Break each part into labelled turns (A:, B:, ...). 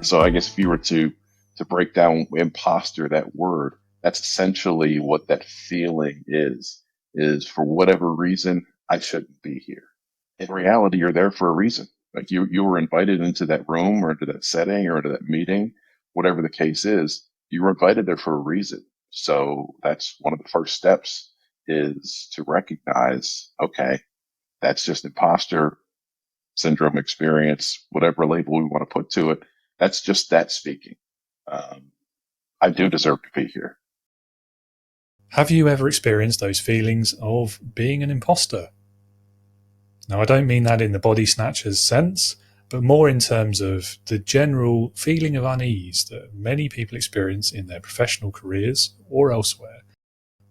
A: So I guess if you were to break down imposter, that word, that's essentially what that feeling is for whatever reason, I shouldn't be here. In reality, you're there for a reason. Like you were invited into that room or into that setting or into that meeting, whatever the case is, you were invited there for a reason. So that's one of the first steps is to recognize, okay, that's just imposter syndrome experience, whatever label we want to put to it. That's just that speaking. Um, I do deserve to be here.
B: Have you ever experienced those feelings of being an imposter? Now, I don't mean that in the body snatchers sense, but more in terms of the general feeling of unease that many people experience in their professional careers or elsewhere,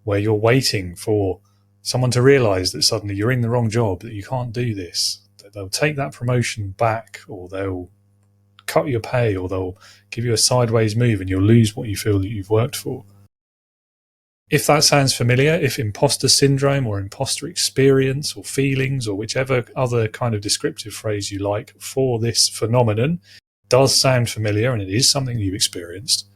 B: where you're waiting for someone to realize that suddenly you're in the wrong job, that you can't do this, that they'll take that promotion back, or they'll cut your pay, or they'll give you a sideways move and you'll lose what you feel that you've worked for. If that sounds familiar, if imposter syndrome or imposter experience or feelings or whichever other kind of descriptive phrase you like for this phenomenon does sound familiar and it is something you've experienced,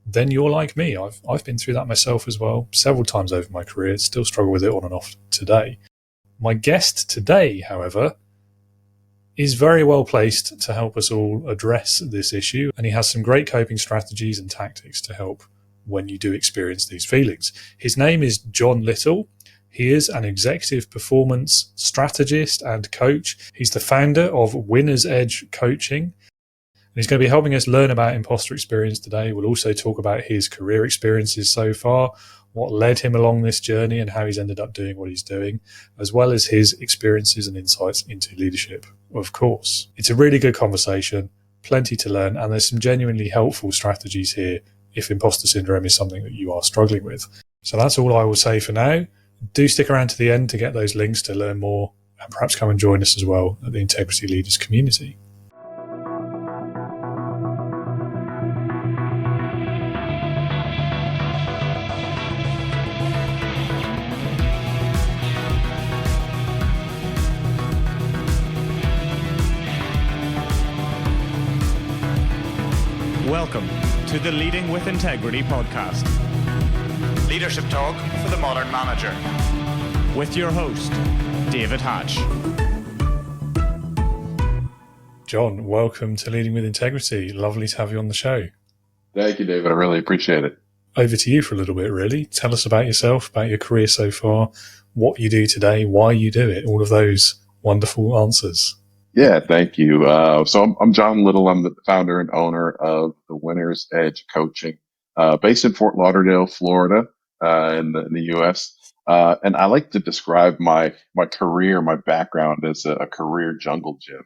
B: then you're like me. I've been through that myself as well, several times over my career, still struggle with it on and off today. My guest today, however, is very well placed to help us all address this issue, and he has some great coping strategies and tactics to help when you do experience these feelings. His name is John Little. He is an executive performance strategist and coach. He's the founder of Winner's Edge Coaching. And he's going to be helping us learn about imposter experience today. We'll also talk about his career experiences so far, what led him along this journey and how he's ended up doing what he's doing, as well as his experiences and insights into leadership, of course. It's a really good conversation, plenty to learn, and there's some genuinely helpful strategies here if imposter syndrome is something that you are struggling with. So that's all I will say for now. Do stick around to the end to get those links to learn more, and perhaps come and join us as well at the Integrity Leaders community.
C: Welcome to the Leading with Integrity podcast. Leadership talk for the modern manager. With your host, David Hatch.
B: John, welcome to Leading with Integrity. Lovely to have you on the show.
A: Thank you, David. I really appreciate it.
B: Over to you for a little bit, really. Tell us about yourself, about your career so far, what you do today, why you do it, all of those wonderful answers.
A: Yeah, thank you. So I'm John Little. I'm the founder and owner of the Winner's Edge Coaching, based in Fort Lauderdale, Florida, in the U.S. And I like to describe my career, my background as a career jungle gym,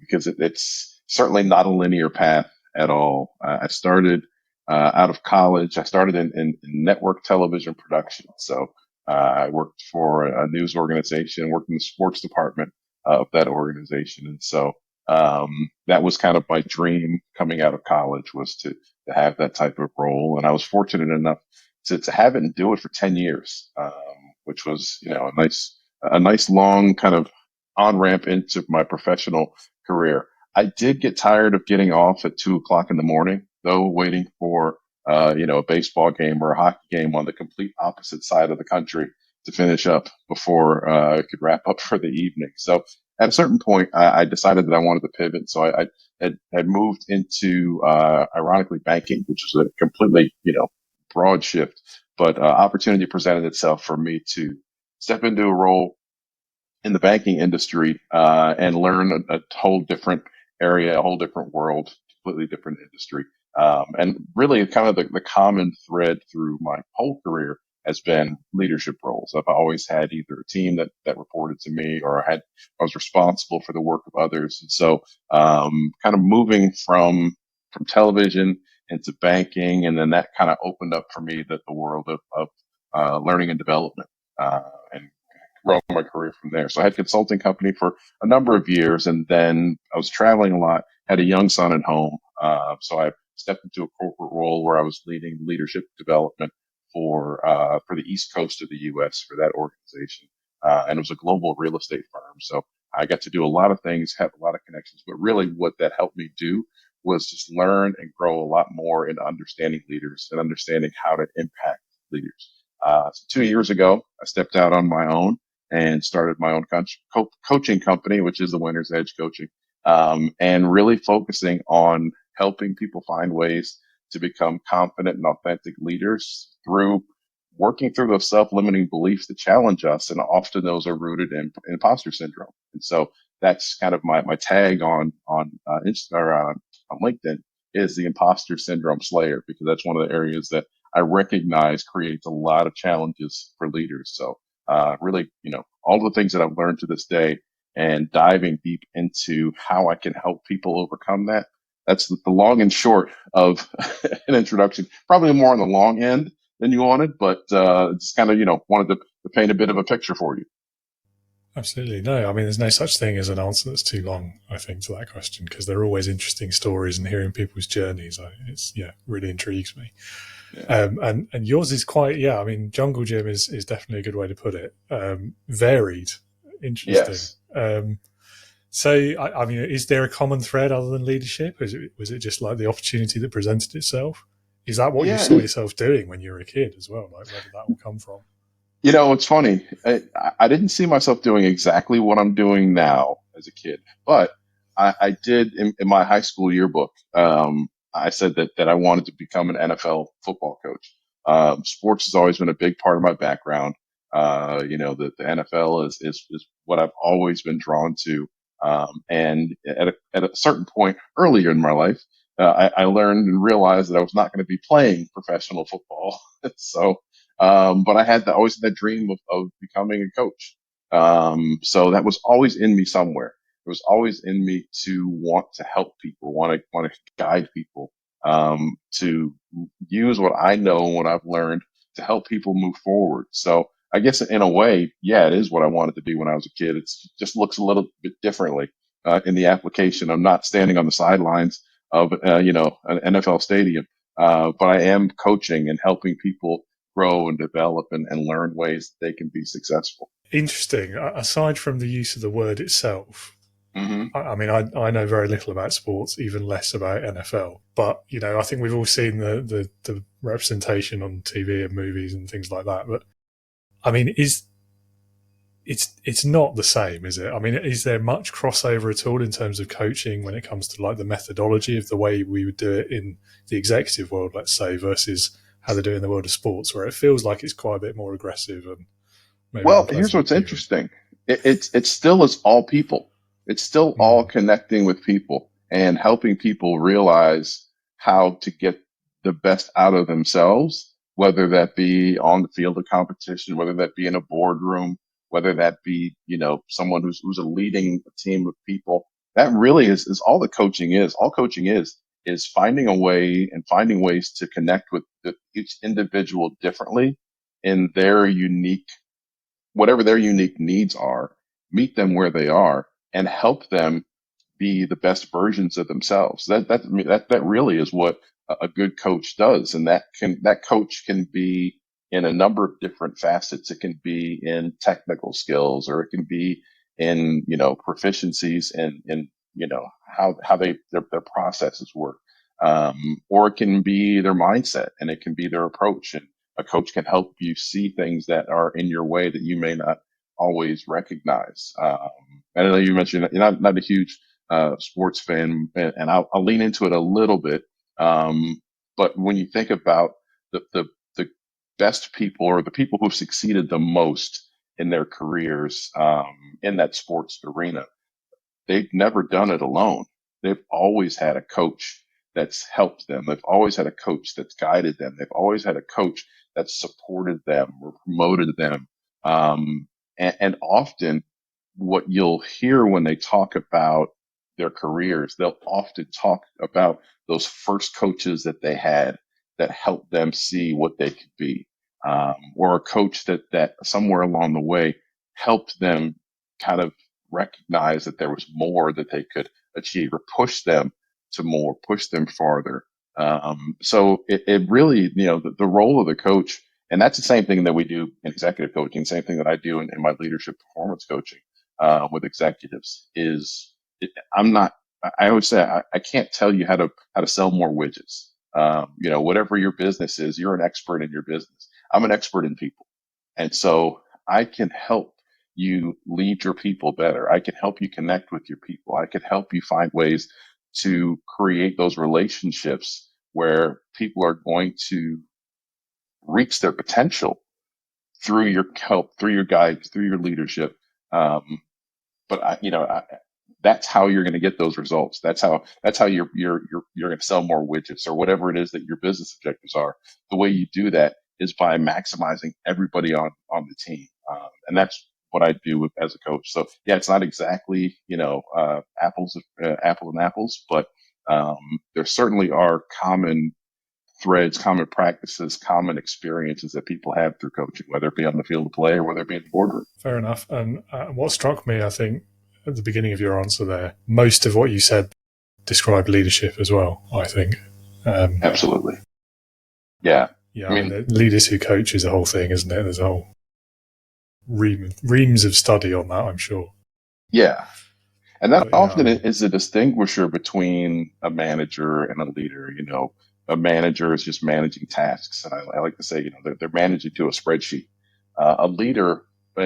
A: because it's certainly not a linear path at all. I started out of college. I started in network television production. So I worked for a news organization, worked in the sports department of that organization. And so that was kind of my dream coming out of college, was to have that type of role. And I was fortunate enough to have it and do it for 10 years, which was, a nice long kind of on ramp into my professional career. I did get tired of getting off at 2:00 in the morning, though, waiting for, a baseball game or a hockey game on the complete opposite side of the country to finish up before I could wrap up for the evening. So at a certain point, I decided that I wanted to pivot. So I had moved into, ironically, banking, which was a completely, broad shift. But opportunity presented itself for me to step into a role in the banking industry and learn a whole different area, a whole different world, completely different industry. And really kind of the common thread through my whole career has been leadership roles. I've always had either a team that reported to me, or I was responsible for the work of others. And so, kind of moving from television into banking, and then that kind of opened up for me the world of learning and development, and growing my career from there. So I had a consulting company for a number of years, and then I was traveling a lot, had a young son at home. So I stepped into a corporate role where I was leading leadership development for the East Coast of the U.S. for that organization. And it was a global real estate firm. So I got to do a lot of things, have a lot of connections, but really what that helped me do was just learn and grow a lot more in understanding leaders and understanding how to impact leaders. So 2 years ago, I stepped out on my own and started my own coaching company, which is the Winner's Edge Coaching, and really focusing on helping people find ways to become confident and authentic leaders through working through those self-limiting beliefs that challenge us. And often those are rooted in imposter syndrome. And so that's kind of my tag on Insta, or on LinkedIn, is the Imposter Syndrome Slayer, because that's one of the areas that I recognize creates a lot of challenges for leaders. So really, all the things that I've learned to this day and diving deep into how I can help people overcome that. That's the long and short of an introduction. Probably more on the long end than you wanted, but just kind of, wanted to paint a bit of a picture for you.
B: Absolutely. No, I mean, there's no such thing as an answer that's too long, I think, to that question, because they're always interesting stories, and hearing people's journeys, really intrigues me. Yeah. And yours is quite, I mean, jungle gym is definitely a good way to put it. Varied, interesting. Yes. So, I mean, is there a common thread other than leadership? Was it just like the opportunity that presented itself? Is that what you saw yourself doing when you were a kid as well? Like, where did that all come from?
A: It's funny. I didn't see myself doing exactly what I'm doing now as a kid, but I did in my high school yearbook. I said that I wanted to become an NFL football coach. Sports has always been a big part of my background. The NFL is what I've always been drawn to. And at a certain point earlier in my life, I learned and realized that I was not going to be playing professional football. So, but I always had that dream of becoming a coach. So that was always in me somewhere. It was always in me to want to help people, want to guide people, to use what I know and what I've learned to help people move forward. So I guess in a way, it is what I wanted to be when I was a kid. It just looks a little bit differently in the application. I'm not standing on the sidelines of an NFL stadium, but I am coaching and helping people grow and develop and learn ways that they can be successful.
B: Interesting. Aside from the use of the word itself, I mean, I know very little about sports, even less about NFL. But I think we've all seen the representation on TV and movies and things like that. But I mean, it's not the same, is it? I mean, is there much crossover at all in terms of coaching when it comes to like the methodology of the way we would do it in the executive world, let's say, versus how they do it in the world of sports, where it feels like it's quite a bit more aggressive and maybe
A: here's what's interesting. It still is all people. It's still all connecting with people and helping people realize how to get the best out of themselves, whether that be on the field of competition, whether that be in a boardroom, whether that be, someone who's leading a team of people. That really is all the coaching is. All coaching is finding a way and finding ways to connect with each individual differently in their unique, whatever their unique needs are, meet them where they are and help them be the best versions of themselves. That really is what a good coach does. And that coach can be in a number of different facets. It can be in technical skills, or it can be in, proficiencies in how their processes work. Or it can be their mindset, and it can be their approach. And a coach can help you see things that are in your way that you may not always recognize. I know you mentioned you're not a huge sports fan, and I'll lean into it a little bit. But when you think about the best people, or the people who've succeeded the most in their careers in that sports arena, they've never done it alone. They've always had a coach that's helped them. They've always had a coach that's guided them. They've always had a coach that's supported them or promoted them. And often what you'll hear when they talk about their careers, they'll often talk about those first coaches that they had that helped them see what they could be, or a coach that somewhere along the way helped them kind of recognize that there was more that they could achieve, or push them to more, push them farther. So it really, the role of the coach, and that's the same thing that we do in executive coaching, same thing that I do in my leadership performance coaching with executives, is I I always say I can't tell you how to sell more widgets. Whatever your business is, you're an expert in your business. I'm an expert in people. And so I can help you lead your people better. I can help you connect with your people. I can help you find ways to create those relationships where people are going to reach their potential through your help, through your guidance, through your leadership. But that's how you're going to get those results. That's how you're going to sell more widgets or whatever it is that your business objectives are. The way you do that is by maximizing everybody on the team, and that's what I do as a coach. So yeah, it's not exactly apples and apples, but there certainly are common threads, common practices, common experiences that people have through coaching, whether it be on the field of play or whether it be in the boardroom.
B: Fair enough. And what struck me, I think, at the beginning of your answer there, most of what you said described leadership as well, I think.
A: Absolutely. Yeah.
B: Yeah, I mean, leaders who coach is a whole thing, isn't it? There's a whole reams of study on that, I'm sure.
A: Yeah. And that often is a distinguisher between a manager and a leader. A manager is just managing tasks. And I like to say, they're managing to a spreadsheet. A leader,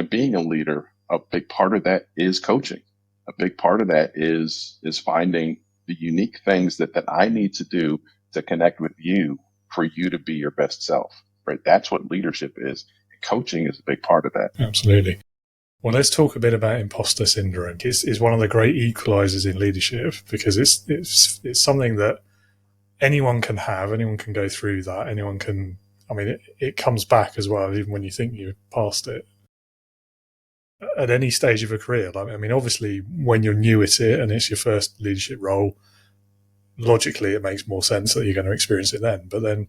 A: being a leader, a big part of that is coaching. A big part of that is finding the unique things that I need to do to connect with you for you to be your best self, right? That's what leadership is. Coaching is a big part of that.
B: Absolutely. Well, let's talk a bit about imposter syndrome. It's one of the great equalizers in leadership because it's something that anyone can have, anyone can go through that, anyone can, it comes back as well, even when you think you've passed it. At any stage of a career, obviously when you're new at it and it's your first leadership role, logically it makes more sense that you're going to experience it then. But then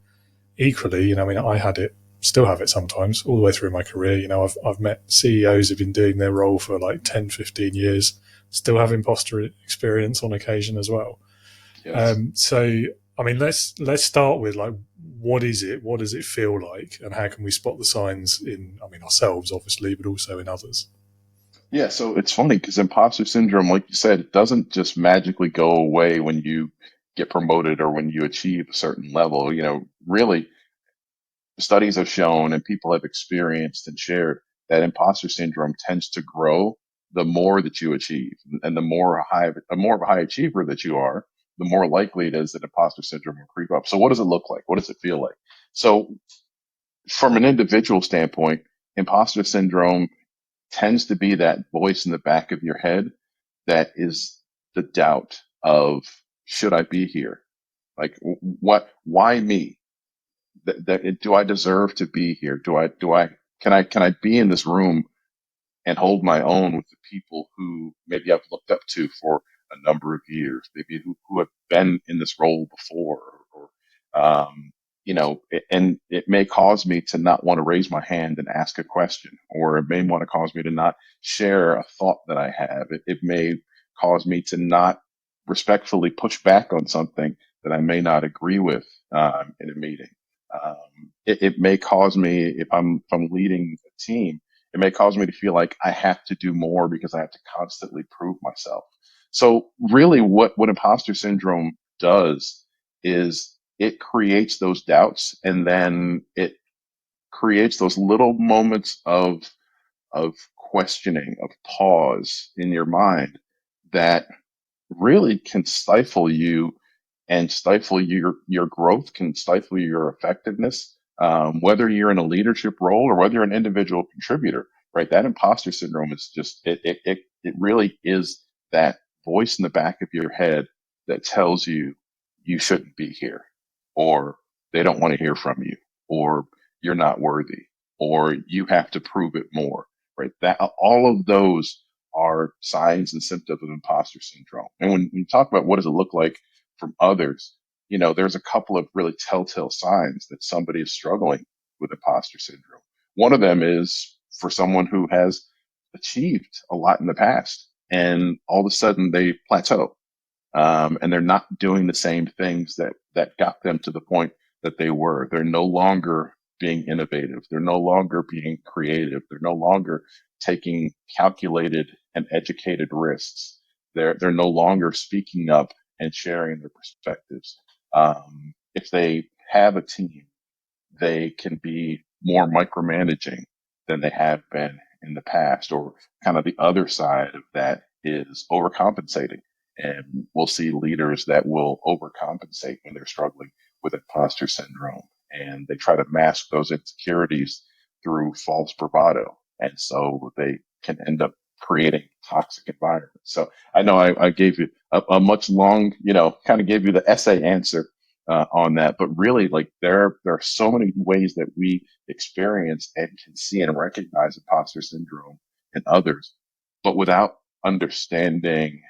B: equally, I had it, still have it sometimes, all the way through my career. I've met CEOs who've been doing their role for like 10, 15 years, still have imposter experience on occasion as well.
A: Yes.
B: Let's start with what is it? What does it feel like? And how can we spot the signs in, ourselves, obviously, but also in others?
A: Yeah, so it's funny because imposter syndrome, like you said, it doesn't just magically go away when you get promoted or when you achieve a certain level. Really, studies have shown and people have experienced and shared that imposter syndrome tends to grow the more that you achieve. And the more of a high achiever that you are, the more likely it is that imposter syndrome will creep up. So what does it look like? What does it feel like? So from an individual standpoint, imposter syndrome tends to be that voice in the back of your head that is the doubt of, should I be here? Like, why me? Do I deserve to be here? Can I be in this room and hold my own with the people who maybe I've looked up to for a number of years, maybe who have been in this role before, or and it may cause me to not want to raise my hand and ask a question, or it may want to cause me to not share a thought that I have. It may cause me to not respectfully push back on something that I may not agree with in a meeting. It may cause me, if I'm leading a team, it may cause me to feel like I have to do more because I have to constantly prove myself. So really what imposter syndrome does is it creates those doubts, and then it creates those little moments of questioning, of pause in your mind that really can stifle you and stifle your growth, can stifle your effectiveness, whether you're in a leadership role or whether you're an individual contributor, right? That imposter syndrome is just, it really is that voice in the back of your head that tells you you shouldn't be here, or they don't want to hear from you, or you're not worthy, or you have to prove it more, right? That all of those are signs and symptoms of imposter syndrome. And when you talk about what does it look like from others, there's a couple of really telltale signs that somebody is struggling with imposter syndrome. One of them is for someone who has achieved a lot in the past and all of a sudden they plateau, and they're not doing the same things that got them to the point that they were. They're no longer being innovative. They're no longer being creative. They're no longer taking calculated and educated risks. They're no longer speaking up and sharing their perspectives. If they have a team, they can be more micromanaging than they have been in the past, or kind of the other side of that is overcompensating. And we'll see leaders that will overcompensate when they're struggling with imposter syndrome, and they try to mask those insecurities through false bravado. And so they can end up creating toxic environments. So I know I gave you a much long, kind of gave you the essay answer on that. But really, like there are so many ways that we experience and can see and recognize imposter syndrome in others, but without understanding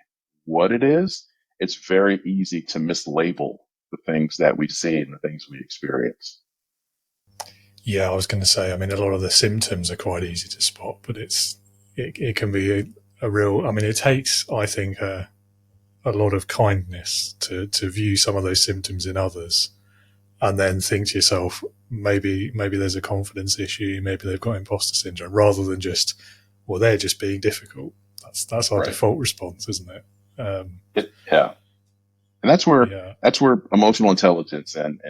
A: what it is, it's very easy to mislabel the things that we see and the things we experience.
B: Yeah, I was going to say, I mean, a lot of the symptoms are quite easy to spot, but it can be a real, I mean, it takes, I think, a lot of kindness to view some of those symptoms in others and then think to yourself, maybe there's a confidence issue, maybe they've got imposter syndrome, rather than just, well, they're just being difficult. That's our
A: Right.
B: default response, isn't it?
A: Yeah. And that's where
B: Yeah.
A: emotional intelligence and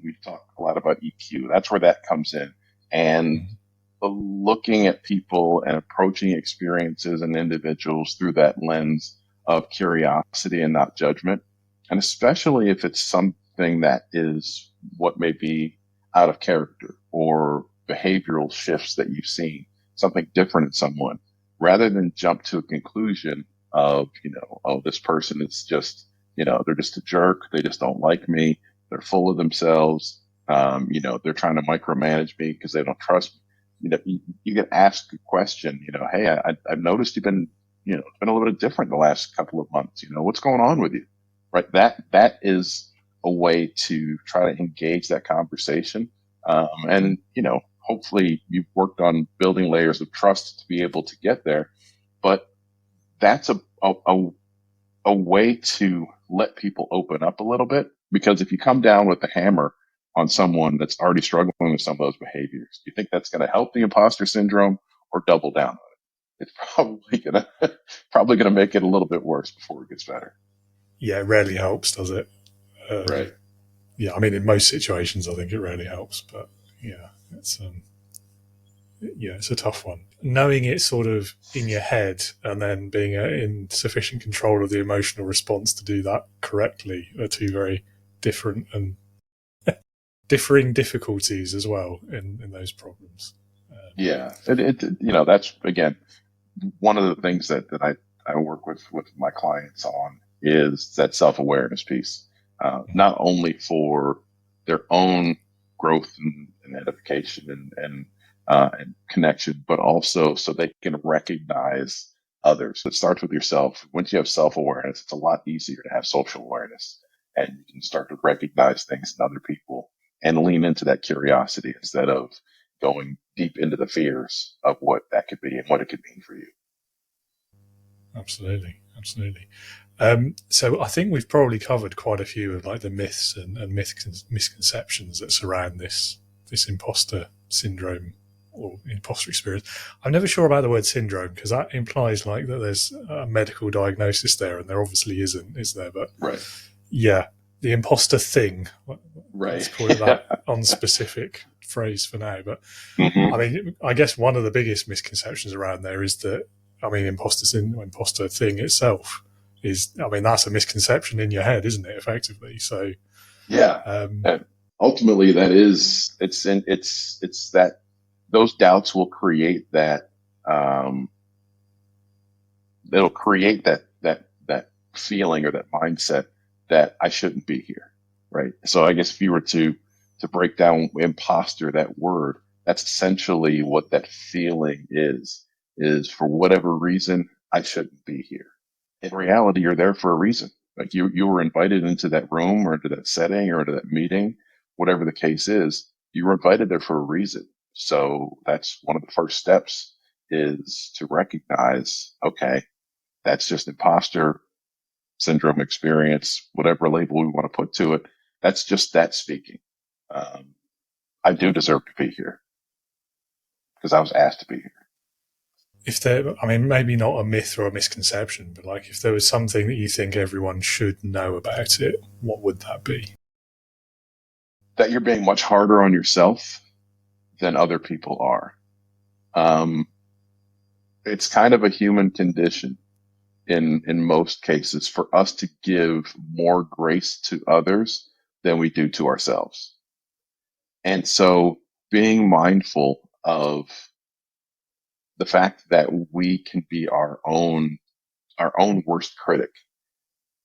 A: we've talked a lot about EQ. That's where that comes in. And looking at people and approaching experiences and individuals through that lens of curiosity and not judgment. And especially if it's something that is what may be out of character or behavioral shifts that you've seen, something different in someone, rather than jump to a conclusion of, oh, this person is just, they're just a jerk. They just don't like me. They're full of themselves. They're trying to micromanage me because they don't trust me. You get asked a question, hey, I've noticed you've been, it's been a little bit different the last couple of months. What's going on with you? Right. That is a way to try to engage that conversation. And hopefully you've worked on building layers of trust to be able to get there. But that's a way to let people open up a little bit, because if you come down with the hammer on someone that's already struggling with some of those behaviors, do you think that's going to help the imposter syndrome or double down on it? It's probably gonna make it a little bit worse before it gets better.
B: Yeah, it rarely helps, does it?
A: Right.
B: Yeah, I mean, in most situations, I think it rarely helps, but yeah, it's a tough one. Knowing it's sort of in your head and then being in sufficient control of the emotional response to do that correctly are two very different and differing difficulties as well in those problems.
A: Yeah, that's again one of the things that I work with my clients on is that self-awareness piece, not only for their own growth and edification and connection, but also so they can recognize others. It starts with yourself. Once you have self-awareness, it's a lot easier to have social awareness, and you can start to recognize things in other people and lean into that curiosity instead of going deep into the fears of what that could be and what it could mean for you.
B: Absolutely. So I think we've probably covered quite a few of like the myths and misconceptions that surround this imposter syndrome or imposter experience. I'm never sure about the word syndrome because that implies like that there's a medical diagnosis there, and there obviously isn't, is there? But
A: right.
B: Yeah, the imposter thing.
A: Right.
B: Let's call it that unspecific phrase for now. But I mean, I guess one of the biggest misconceptions around there is that, I mean, imposter thing itself is, I mean, that's a misconception in your head, isn't it? Effectively. So
A: yeah. Ultimately, that is it's that those doubts will create that it'll create that feeling or that mindset that I shouldn't be here, right? So I guess if you were to break down imposter, that word, that's essentially what that feeling is for whatever reason I shouldn't be here. In reality, you're there for a reason. Like you were invited into that room or into that setting or into that meeting, whatever the case is, you were invited there for a reason. So that's one of the first steps, is to recognize, okay, that's just imposter syndrome experience, whatever label we want to put to it. That's just that speaking. I do deserve to be here because I was asked to be here.
B: if there, I mean, maybe not a myth or a misconception, but like if there was something that you think everyone should know about it, what would that be?
A: That you're being much harder on yourself than other people are. It's kind of a human condition in most cases for us to give more grace to others than we do to ourselves. And so being mindful of the fact that we can be our own worst critic.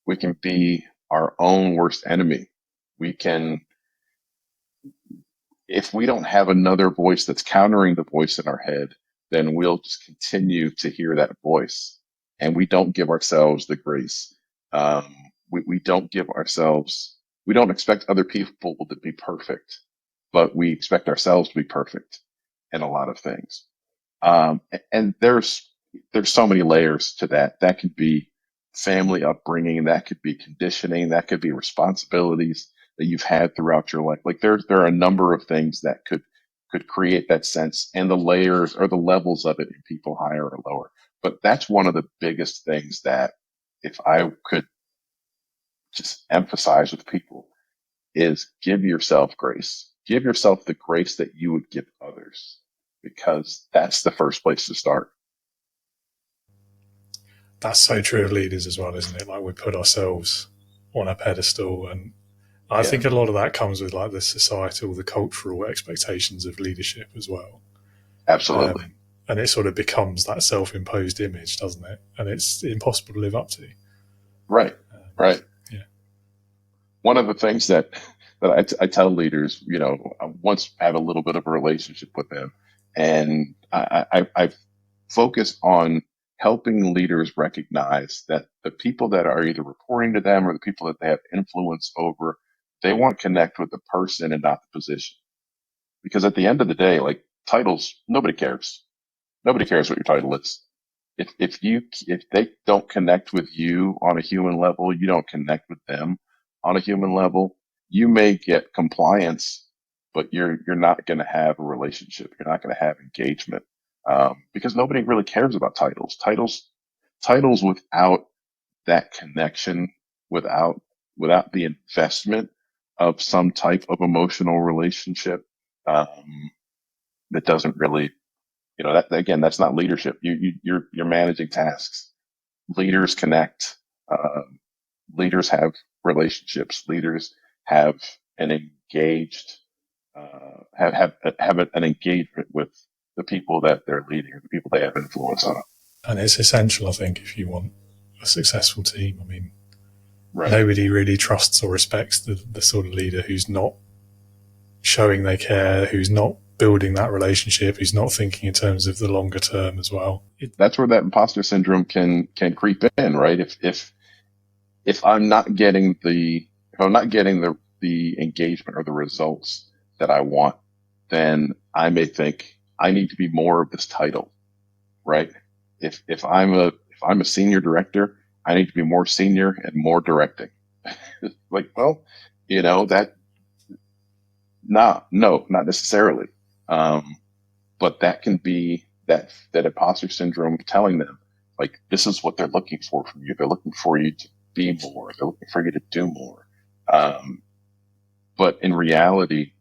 A: We can be our own worst enemy. We can, if we don't have another voice that's countering the voice in our head, then we'll just continue to hear that voice, and we don't give ourselves the grace. We don't give ourselves, we don't expect other people to be perfect, but we expect ourselves to be perfect in a lot of things. And there's so many layers to that. That could be family upbringing, that could be conditioning, that could be responsibilities that you've had throughout your life. Like there are a number of things that could create that sense, and the layers or the levels of it in people higher or lower. But that's one of the biggest things that if I could just emphasize with people is give yourself grace. Give yourself the grace that you would give others, because that's the first place to start.
B: That's so true of leaders as well, isn't it? Like we put ourselves on a pedestal, and I think a lot of that comes with like the societal, the cultural expectations of leadership as well.
A: Absolutely.
B: And it sort of becomes that self-imposed image, doesn't it? And it's impossible to live up to.
A: Right. Right.
B: Yeah.
A: One of the things that I tell leaders, I once had a little bit of a relationship with them, and I focus on helping leaders recognize that the people that are either reporting to them or the people that they have influence over, they want to connect with the person and not the position. Because at the end of the day, like titles, nobody cares. Nobody cares what your title is. If they don't connect with you on a human level, you don't connect with them on a human level, you may get compliance, but you're not going to have a relationship. You're not going to have engagement, because nobody really cares about titles. Titles without that connection, without the investment of some type of emotional relationship, that doesn't really, that again, that's not leadership. You're managing tasks. Leaders connect. Leaders have relationships. Leaders have an engaged, have an engagement with the people that they're leading or the people they have influence on.
B: And it's essential, I think, if you want a successful team. I mean,
A: right.
B: Nobody really trusts or respects the sort of leader who's not showing they care, who's not building that relationship, who's not thinking in terms of the longer term as well.
A: That's where that imposter syndrome can creep in, right? If I'm not getting the engagement or the results that I want, then I may think I need to be more of this title, right? If I'm a senior director, I need to be more senior and more directing. Like, well, that, no, not necessarily. But that can be that imposter syndrome telling them, like, this is what they're looking for from you. They're looking for you to be more. They're looking for you to do more. But in reality,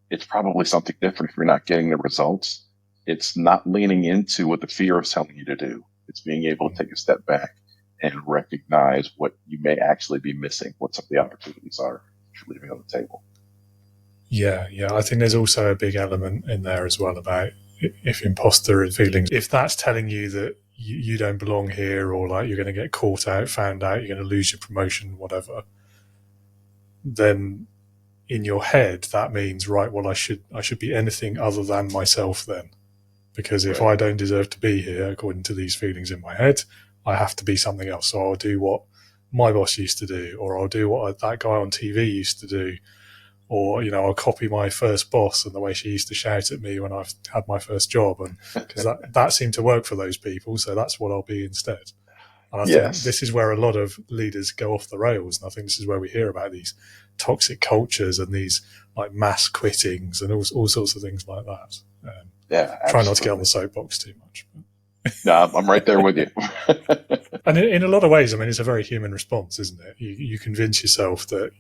A: it's probably something different if you're not getting the results. It's not leaning into what the fear is telling you to do. It's being able to take a step back and recognize what you may actually be missing, what some of the opportunities are that you're leaving on the table.
B: Yeah. I think there's also a big element in there as well about if imposter feelings, if that's telling you that you don't belong here, or like you're going to get caught out, found out, you're going to lose your promotion, whatever, then in your head that means, right, well, I should be anything other than myself then, because if I don't deserve to be here according to these feelings in my head, I have to be something else. So I'll do what my boss used to do, or I'll do what that guy on TV used to do, or I'll copy my first boss and the way she used to shout at me when I've had my first job, and because that seemed to work for those people, so that's what I'll be instead. And I think this is where a lot of leaders go off the rails, and I think this is where we hear about these toxic cultures and these like mass quittings and all sorts of things like that.
A: Yeah,
B: Try not to get on
A: absolutely.
B: the soapbox too much.
A: No, I'm right there with you.
B: And in a lot of ways, I mean, it's a very human response, isn't it? You convince yourself that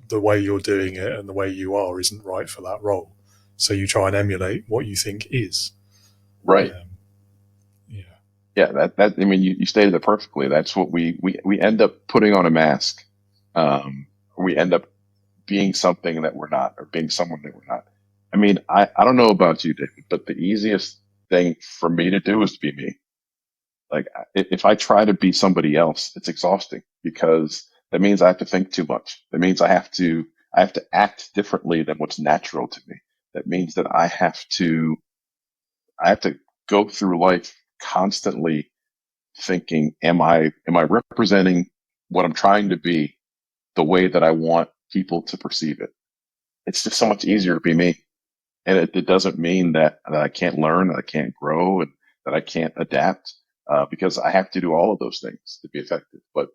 B: the way you're doing it and the way you are isn't right for that role. So you try and emulate what you think is.
A: Right.
B: Yeah.
A: Yeah, I mean, you stated it perfectly. That's what we end up putting on a mask. We end up being something that we're not, or being someone that we're not. I mean, I don't know about you, David, but the easiest thing for me to do is to be me. Like, if I try to be somebody else, it's exhausting because that means I have to think too much. That means I have to act differently than what's natural to me. That means that I have to go through life constantly thinking, am I representing what I'm trying to be the way that I want people to perceive it? It's just so much easier to be me. And it doesn't mean that I can't learn, that I can't grow, and that I can't adapt, because I have to do all of those things to be effective. But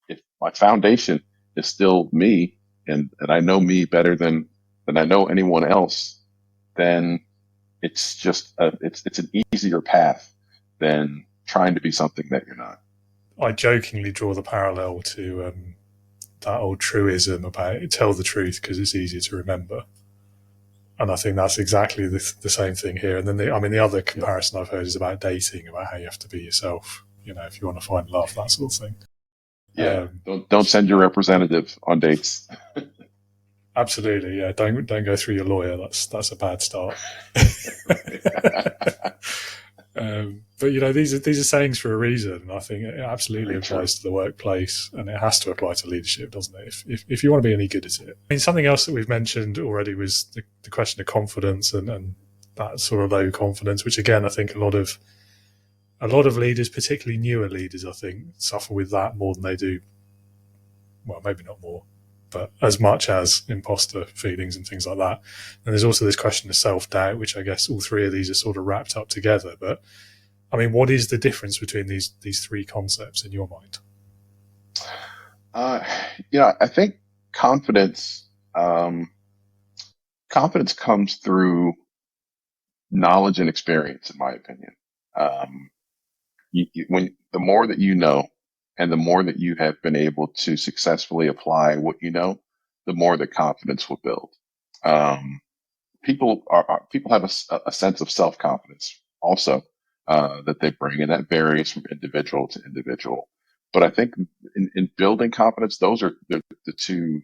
A: if my foundation is still me, and I know me better than I know anyone else, then it's just it's an easier path than trying to be something that you're not.
B: I jokingly draw the parallel to that old truism about tell the truth because it's easier to remember. And I think that's exactly the same thing here. And then the other
A: Yep.
B: comparison I've heard is about dating, about how you have to be yourself, if you want to find love, that sort of thing.
A: Yeah. Don't send your representative on dates.
B: Absolutely, yeah. Don't go through your lawyer. That's a bad start. But these are sayings for a reason, and I think it absolutely applies to the workplace, and it has to apply to leadership, doesn't it? If you want to be any good at it. I mean, something else that we've mentioned already was the question of confidence and that sort of low confidence, which again I think a lot of leaders, particularly newer leaders, I think suffer with that more than they do. Well, maybe not more, but as much as imposter feelings and things like that. And there's also this question of self-doubt, which I guess all three of these are sort of wrapped up together. But I mean, what is the difference between these three concepts in your mind?
A: I think confidence, confidence comes through knowledge and experience, in my opinion. Um, when the more that you know, and the more that you have been able to successfully apply what you know, the more the confidence will build. Um, people have a sense of self confidence also, that they bring, and that varies from individual to individual. But I think in building confidence, those are the two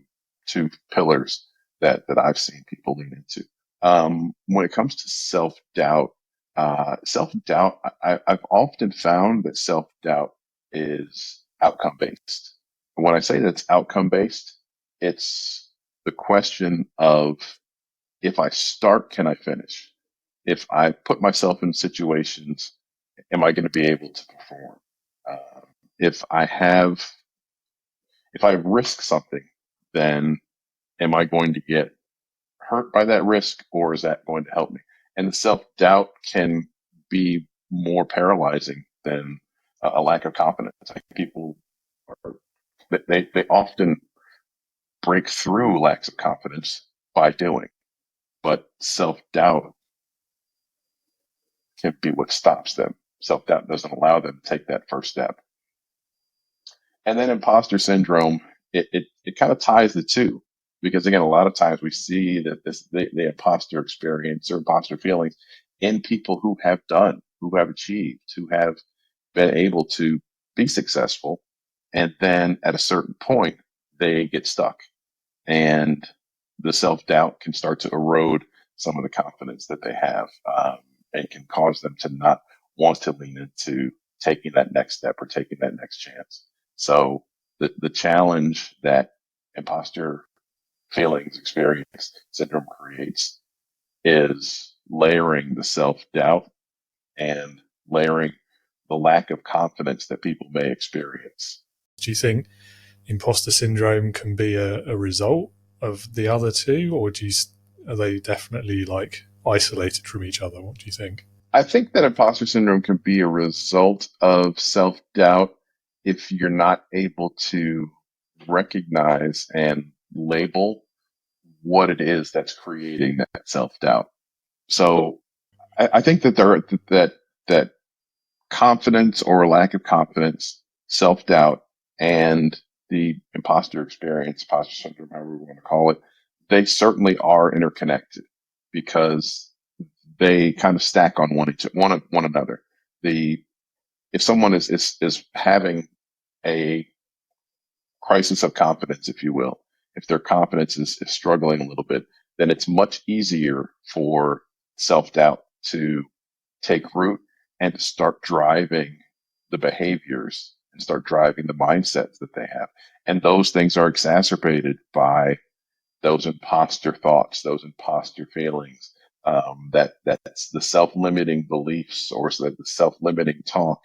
A: pillars that I've seen people lean into. When it comes to self doubt, I've often found that self doubt is outcome based. And when I say that it's outcome based, it's the question of, if I start, can I finish? If I put myself in situations, am I going to be able to perform? Uh, if I have, if I risk something, then am I going to get hurt by that risk, or is that going to help me? And the self doubt can be more paralyzing than a lack of confidence. I think people are, they often break through lacks of confidence by doing, but self doubt can be what stops them. Self doubt doesn't allow them to take that first step. And then imposter syndrome, it kind of ties the two, because again, a lot of times we see that the imposter experience or imposter feelings in people who have achieved, who have been able to be successful. And then at a certain point, they get stuck, and the self doubt can start to erode some of the confidence that they have, and can cause them to not want to lean into taking that next step or taking that next chance. So the challenge that imposter feelings experience syndrome creates is layering the self doubt and layering the lack of confidence that people may experience.
B: Do you think imposter syndrome can be a result of the other two, or are they definitely like isolated from each other? What do you think?
A: I think that imposter syndrome can be a result of self doubt if you're not able to recognize and label what it is that's creating that self doubt. So I think that that confidence or lack of confidence, self doubt, and the imposter experience, imposter syndrome, however we want to call it, they certainly are interconnected because they kind of stack on one another. The If someone is having a crisis of confidence, if you will, if their confidence is struggling a little bit, then it's much easier for self doubt to take root and to start driving the behaviors and start driving the mindsets that they have. And those things are exacerbated by those imposter thoughts, those imposter feelings, that's the self-limiting beliefs or the self-limiting talk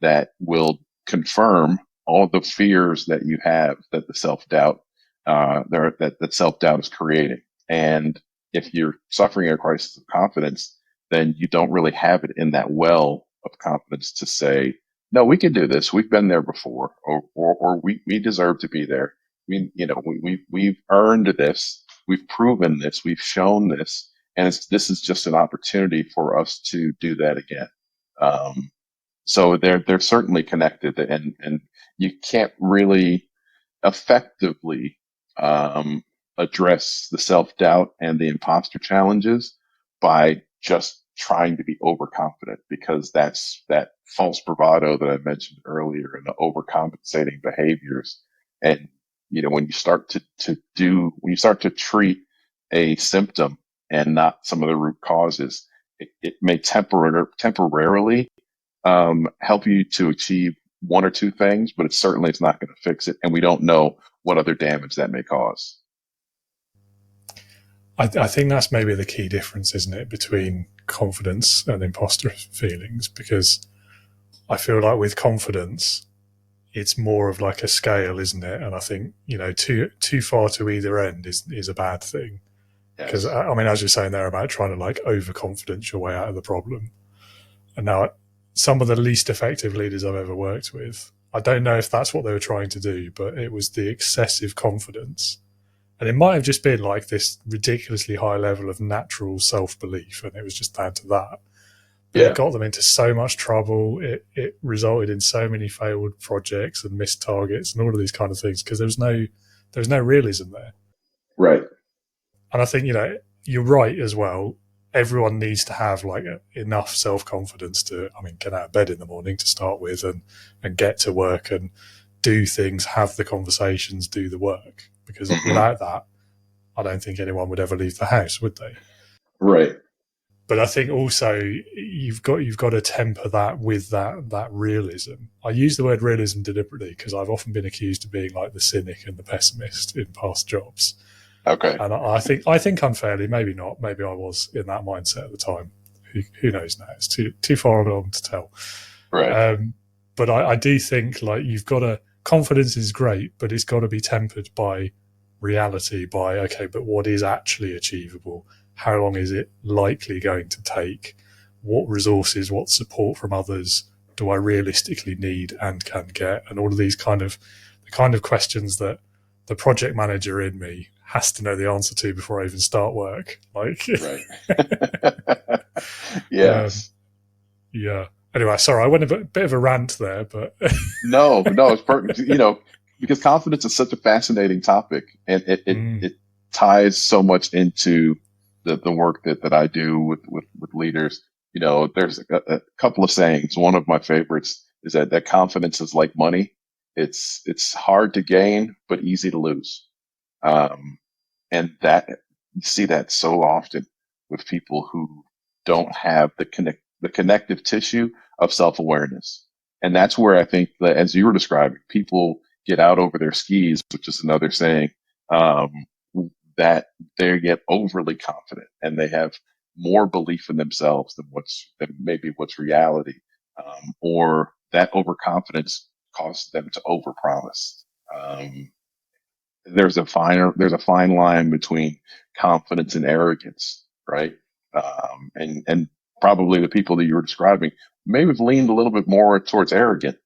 A: that will confirm all the fears that you have that the self-doubt that self-doubt is creating. And if you're suffering a crisis of confidence, then you don't really have it in that well of confidence to say, no, we can do this. We've been there before, or we deserve to be there. We've earned this. We've proven this. We've shown this. And this is just an opportunity for us to do that again. So they're certainly connected, and you can't really effectively address the self doubt and the imposter challenges by just trying to be overconfident, because that's that false bravado that I mentioned earlier and the overcompensating behaviors. And when you start when you start to treat a symptom and not some of the root causes, it may temporarily help you to achieve one or two things, but it's not going to fix it. And we don't know what other damage that may cause.
B: I think that's maybe the key difference, isn't it, between confidence and imposter feelings? Because I feel like with confidence, it's more of like a scale, isn't it? And I think, too far to either end is a bad thing. Because,
A: Yes.
B: I mean, as you're saying there about trying to like overconfidence your way out of the problem. And now some of the least effective leaders I've ever worked with, I don't know if that's what they were trying to do, but it was the excessive confidence. And it might have just been like this ridiculously high level of natural self-belief, and it was just down to that. But it
A: Yeah.
B: got them into so much trouble. It resulted in so many failed projects and missed targets and all of these kind of things because there was no realism there.
A: Right.
B: And I think, you're right as well. Everyone needs to have like enough self-confidence to, get out of bed in the morning to start with and get to work and do things, have the conversations, do the work. Because without that, I don't think anyone would ever leave the house, would they?
A: Right.
B: But I think also you've got to temper that with that realism. I use the word realism deliberately because I've often been accused of being like the cynic and the pessimist in past jobs.
A: Okay.
B: And I think unfairly, maybe not, maybe I was in that mindset at the time. Who knows now? It's too far along to tell.
A: Right.
B: But I do think like you've got to, confidence is great, but it's got to be tempered by reality, by, okay, but what is actually achievable? How long is it likely going to take? What resources, what support from others do I realistically need and can get? And all of these the kind of questions that the project manager in me has to know the answer to before I even start work. Like,
A: right. Yes.
B: Yeah. Anyway, sorry, I went a bit of a rant there, but
A: No, it's perfect. Because confidence is such a fascinating topic, and it ties so much into the work that I do with leaders. There's a couple of sayings. One of my favorites is that confidence is like money. It's hard to gain, but easy to lose. And that you see that so often with people who don't have the connective tissue of self-awareness. And that's where I think that, as you were describing, people get out over their skis, which is another saying, that they get overly confident and they have more belief in themselves than what's reality, or that overconfidence causes them to overpromise. There's a fine line between confidence and arrogance, right? And probably the people that you were describing may have leaned a little bit more towards arrogant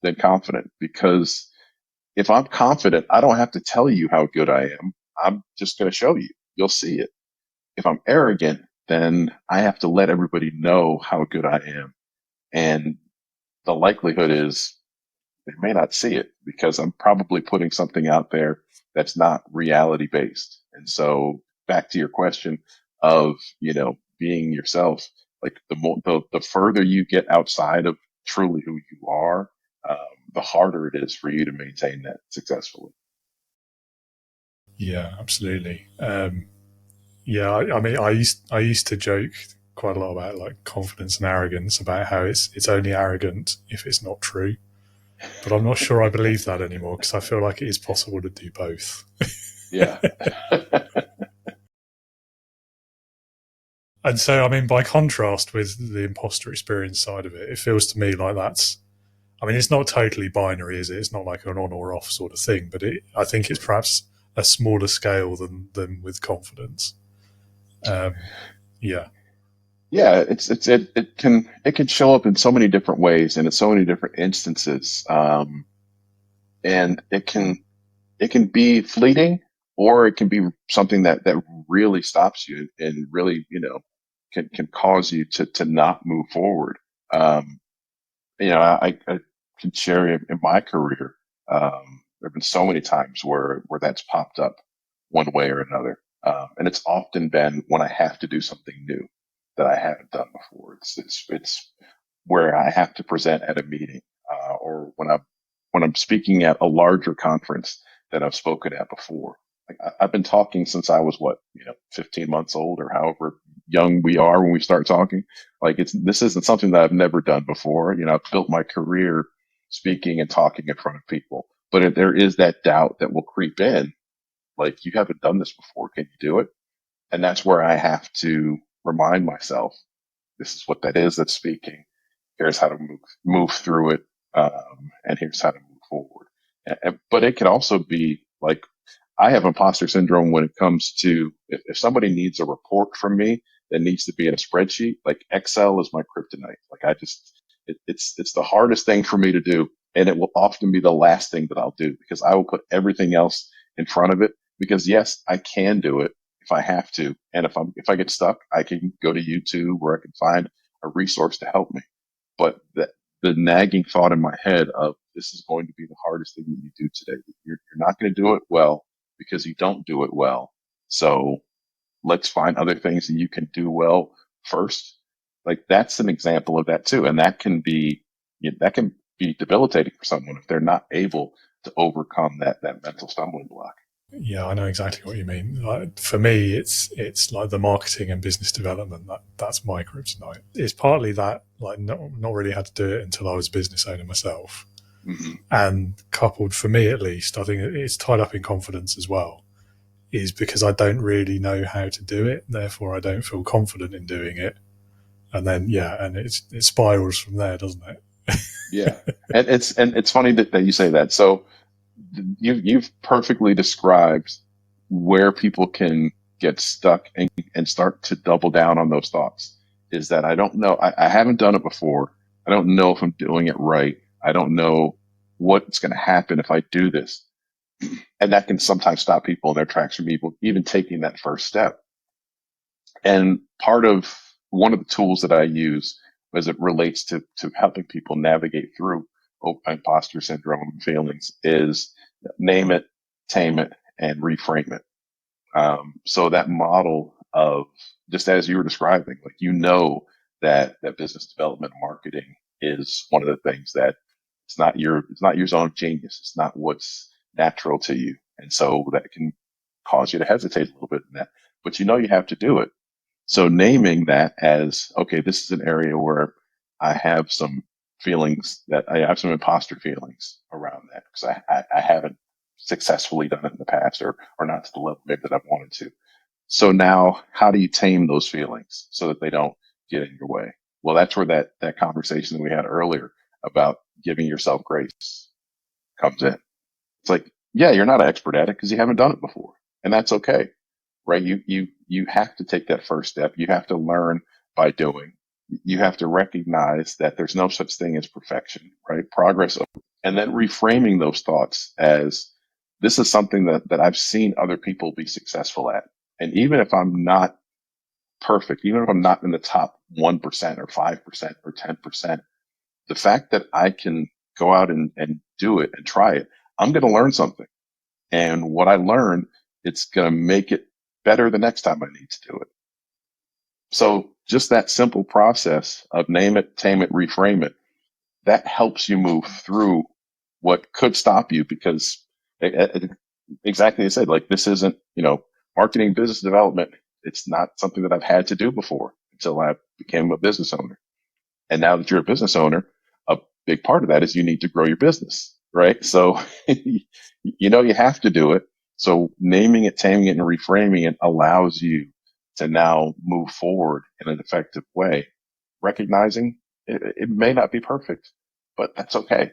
A: than confident, because if I'm confident, I don't have to tell you how good I am. I'm just going to show you. You'll see it. If I'm arrogant, then I have to let everybody know how good I am. And the likelihood is they may not see it because I'm probably putting something out there that's not reality based. And so back to your question of, being yourself, like the further you get outside of truly who you are, the harder it is for you to maintain that successfully.
B: Yeah, absolutely. Yeah, I mean, I used to joke quite a lot about like confidence and arrogance, about how it's only arrogant if it's not true. But I'm not sure I believe that anymore, because I feel like it is possible to do both.
A: Yeah.
B: And so, I mean, by contrast with the imposter experience side of it, it feels to me like I mean, it's not totally binary, is it? It's not like an on or off sort of thing, but I think it's perhaps a smaller scale than with confidence. Um, yeah.
A: Yeah, it can show up in so many different ways and in so many different instances. And it can be fleeting, or it can be something that really stops you and really, can cause you to not move forward. I can share in my career. There have been so many times where that's popped up one way or another. And it's often been when I have to do something new that I haven't done before. It's where I have to present at a meeting, or when I'm speaking at a larger conference that I've spoken at before. Like I've been talking since I was 15 months old, or however young we are when we start talking. Like this isn't something that I've never done before. I've built my career speaking and talking in front of people, but if there is that doubt that will creep in, like, you haven't done this before. Can you do it? And that's where I have to remind myself, this is what that is that's speaking. Here's how to move through it. And here's how to move forward. But it can also be like, I have imposter syndrome when it comes to, if somebody needs a report from me that needs to be in a spreadsheet, like Excel is my kryptonite. Like it's the hardest thing for me to do. And it will often be the last thing that I'll do, because I will put everything else in front of it, because yes, I can do it if I have to. And if I get stuck, I can go to YouTube where I can find a resource to help me. But the nagging thought in my head of, this is going to be the hardest thing that you do today. You're not going to do it well because you don't do it well. So let's find other things that you can do well first. Like, that's an example of that too. And that can be debilitating for someone if they're not able to overcome that mental stumbling block.
B: Yeah, I know exactly what you mean. Like, for me, it's like the marketing and business development. That's my kryptonite. It's partly that, like, not really had to do it until I was a business owner myself, and coupled, for me at least, I think it's tied up in confidence as well. Is because I don't really know how to do it, therefore I don't feel confident in doing it, and then it spirals from there, doesn't it?
A: Yeah, and it's funny that you say that. So you've perfectly described where people can get stuck and start to double down on those thoughts. Is that, I don't know, I haven't done it before. I don't know if I'm doing it right. I don't know what's going to happen if I do this. And that can sometimes stop people in their tracks from even taking that first step. And one of the tools that I use as it relates to helping people navigate through imposter syndrome feelings is name it, tame it, and reframe it. So that model of, just as you were describing, like, that business development and marketing is one of the things that it's not your zone of genius. It's not what's natural to you. And so that can cause you to hesitate a little bit in that, but you have to do it. So naming that as, okay, this is an area where I have some imposter feelings around that, because I haven't successfully done it in the past, or not to the level maybe that I've wanted to. So now, how do you tame those feelings so that they don't get in your way? Well, that's where that conversation that we had earlier about giving yourself grace comes in. It's like, yeah, you're not an expert at it because you haven't done it before, and that's okay, right? You have to take that first step. You have to learn by doing. You have to recognize that there's no such thing as perfection, right? Progress, and then reframing those thoughts as, this is something that I've seen other people be successful at. And even if I'm not perfect, even if I'm not in the top 1% or 5% or 10%, the fact that I can go out and do it and try it, I'm going to learn something. And what I learn, it's going to make it better the next time I need to do it. So just that simple process of name it, tame it, reframe it, that helps you move through what could stop you, because exactly as I said, like, this isn't, marketing, business development. It's not something that I've had to do before until I became a business owner. And now that you're a business owner, a big part of that is you need to grow your business, right? So, you have to do it. So naming it, taming it, and reframing it allows you to now move forward in an effective way, recognizing it may not be perfect, but that's okay.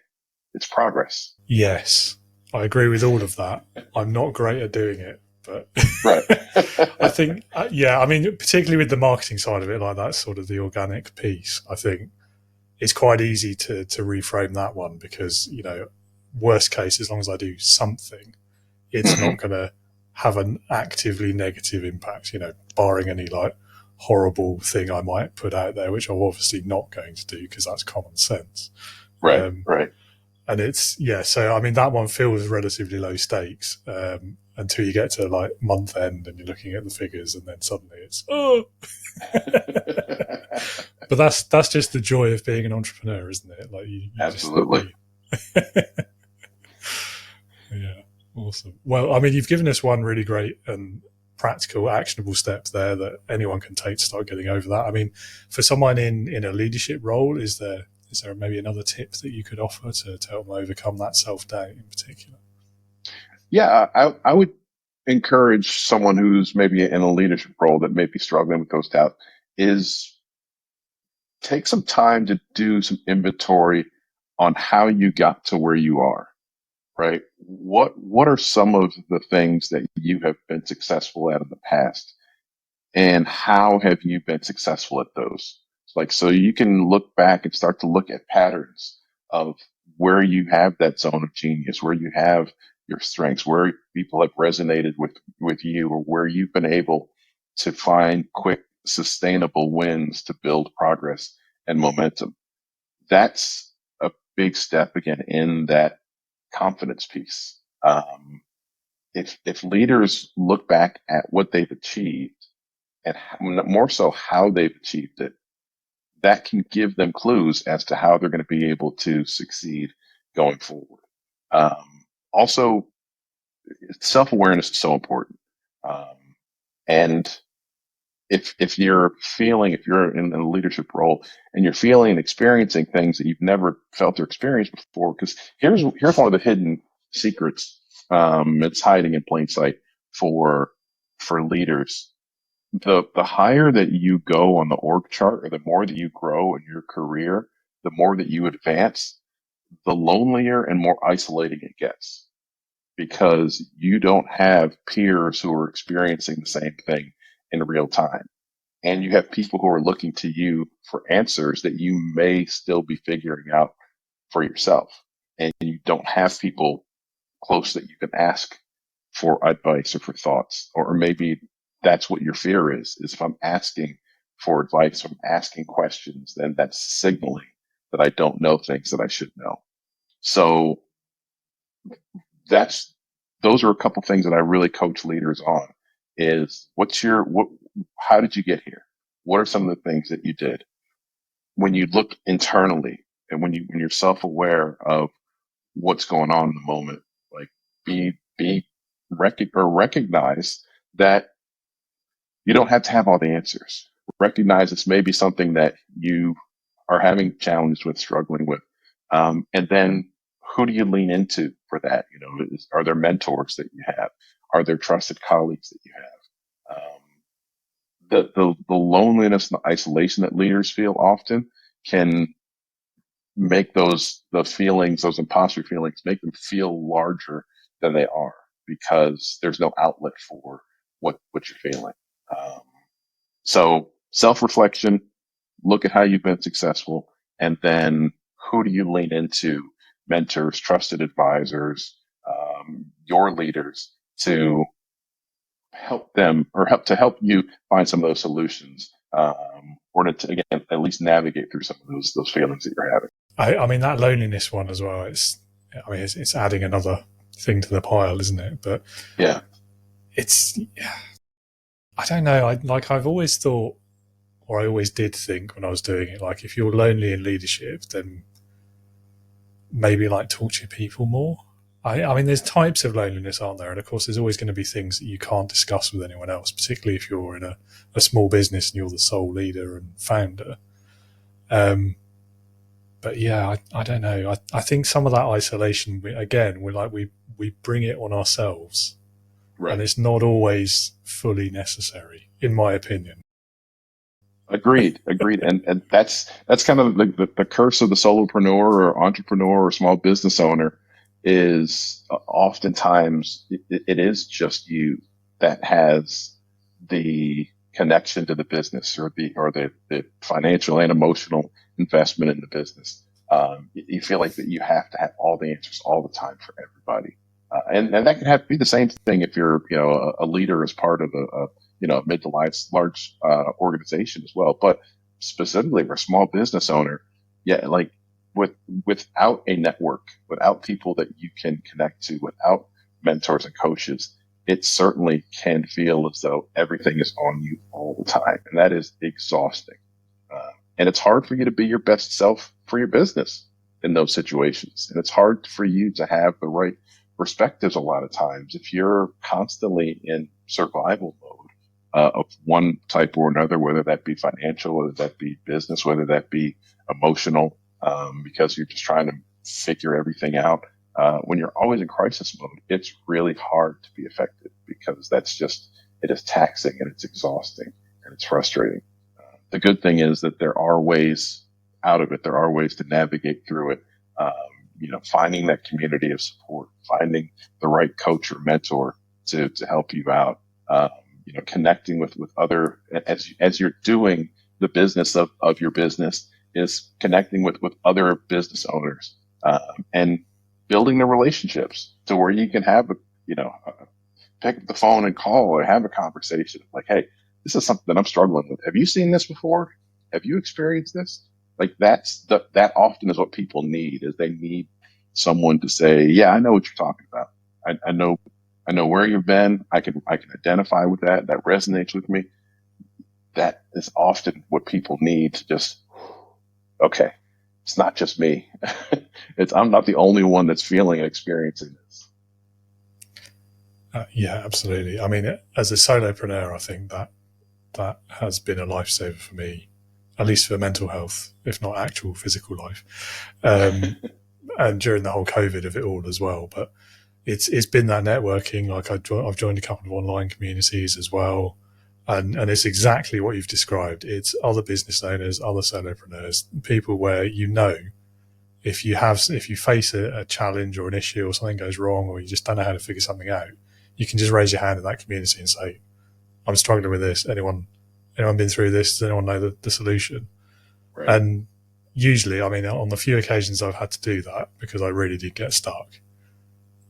A: It's progress.
B: Yes, I agree with all of that. I'm not great at doing it, but
A: Right.
B: I think, I mean, particularly with the marketing side of it, like that's sort of the organic piece, I think it's quite easy to reframe that one because, worst case, as long as I do something, it's not going to have an actively negative impact, barring any like horrible thing I might put out there, which I'm obviously not going to do because that's common sense.
A: Right.
B: And it's, so I mean, that one feels relatively low stakes until you get to like month end and you're looking at the figures and then suddenly it's, But that's just the joy of being an entrepreneur, isn't it? Like you
A: Absolutely.
B: Yeah, awesome. Well, I mean, you've given us one really great and practical, actionable step there that anyone can take to start getting over that. I mean, for someone in a leadership role, is there maybe another tip that you could offer to help them overcome that self-doubt in particular?
A: Yeah, I would encourage someone who's maybe in a leadership role that may be struggling with those doubts is take some time to do some inventory on how you got to where you are, right? What are some of the things that you have been successful at in the past? And how have you been successful at those? So you can look back and start to look at patterns of where you have that zone of genius, where you have your strengths, where people have resonated with you, or where you've been able to find quick, sustainable wins to build progress and momentum. That's a big step again in that confidence piece. If leaders look back at what they've achieved, and more so how they've achieved it, that can give them clues as to how they're going to be able to succeed going forward. Also, self-awareness is so important. And if you're in a leadership role and you're feeling and experiencing things that you've never felt or experienced before, because here's one of the hidden secrets. It's hiding in plain sight for leaders. The higher that you go on the org chart, or the more that you grow in your career, the more that you advance, the lonelier and more isolating it gets, because you don't have peers who are experiencing the same thing in real time. And you have people who are looking to you for answers that you may still be figuring out for yourself. And you don't have people close that you can ask for advice or for thoughts, or maybe that's what your fear is if I'm asking for advice, if I'm asking questions, then that's signaling that I don't know things that I should know. So those are a couple things that I really coach leaders on is how did you get here? What are some of the things that you did? When you look internally and when you're self-aware of what's going on in the moment, like recognize that you don't have to have all the answers. Recognize this may be something that you are having challenges with, struggling with. And then who do you lean into for that? Are there mentors that you have? Are there trusted colleagues that you have? The loneliness and the isolation that leaders feel often can make those imposter feelings, make them feel larger than they are, because there's no outlet for what you're feeling. So self-reflection, look at how you've been successful, and then who do you lean into? Mentors, trusted advisors, your leaders, to help them or help you find some of those solutions, or to again at least navigate through some of those feelings that you're having.
B: I mean, that loneliness one as well. It's adding another thing to the pile, isn't it? But
A: Yeah,
B: I don't know. I've always thought, or I always did think when I was doing it, like if you're lonely in leadership, then maybe like talk to people more. I mean, there's types of loneliness, aren't there? And of course, there's always going to be things that you can't discuss with anyone else, particularly if you're in a small business and you're the sole leader and founder. But yeah, I don't know. I think some of that isolation, we bring it on ourselves,
A: right.
B: and it's not always fully necessary, in my opinion.
A: Agreed. And that's kind of the curse of the solopreneur or entrepreneur or small business owner is oftentimes it is just you that has the connection to the business or the financial and emotional investment in the business. You feel like that you have to have all the answers all the time for everybody. And that can be the same thing if you're, a leader as part of a mid to large organization as well. But specifically for a small business owner, yeah, like without a network, without people that you can connect to, without mentors and coaches, it certainly can feel as though everything is on you all the time. And that is exhausting. And it's hard for you to be your best self for your business in those situations. And it's hard for you to have the right perspectives a lot of times if you're constantly in survival mode of one type or another, whether that be financial, whether that be business, whether that be emotional, because you're just trying to figure everything out. When you're always in crisis mode, it's really hard to be effective because it is taxing and it's exhausting and it's frustrating. The good thing is that there are ways out of it. There are ways to navigate through it. Finding that community of support, finding the right coach or mentor to help you out. Connecting with other, as you're doing the business of your business, is connecting with other business owners, and building the relationships to where you can have pick up the phone and call or have a conversation like, hey, this is something that I'm struggling with. Have you seen this before? Have you experienced this? Like that often is what people need, is they need someone to say, yeah, I know what you're talking about. I know where you've been. I can identify with that. That resonates with me. That is often what people need to just, okay, it's not just me. I'm not the only one that's feeling and experiencing this.
B: Yeah, absolutely. I mean, as a solopreneur, I think that has been a lifesaver for me, at least for mental health, if not actual physical life. And during the whole COVID of it all as well. But it's been that networking. Like I've joined a couple of online communities as well. And it's exactly what you've described. It's other business owners, other solopreneurs, people where if you face a challenge or an issue or something goes wrong or you just don't know how to figure something out, you can just raise your hand in that community and say, I'm struggling with this. Anyone been through this? Does anyone know the solution?
A: Right.
B: And usually, I mean, on the few occasions I've had to do that, because I really did get stuck,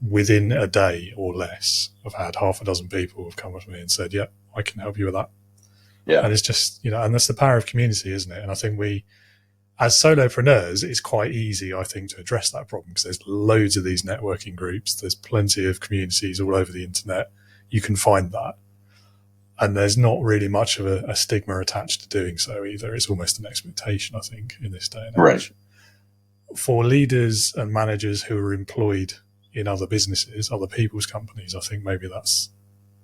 B: within a day or less, I've had half a dozen people have come up to me and said, yeah, I can help you with that.
A: Yeah.
B: And it's just, and that's the power of community, isn't it? And I think as solopreneurs, it's quite easy, I think, to address that problem because there's loads of these networking groups. There's plenty of communities all over the internet. You can find that. And there's not really much of a stigma attached to doing so either. It's almost an expectation, I think, in this day and age.
A: Right.
B: For leaders and managers who are employed in other businesses, other people's companies, I think maybe that's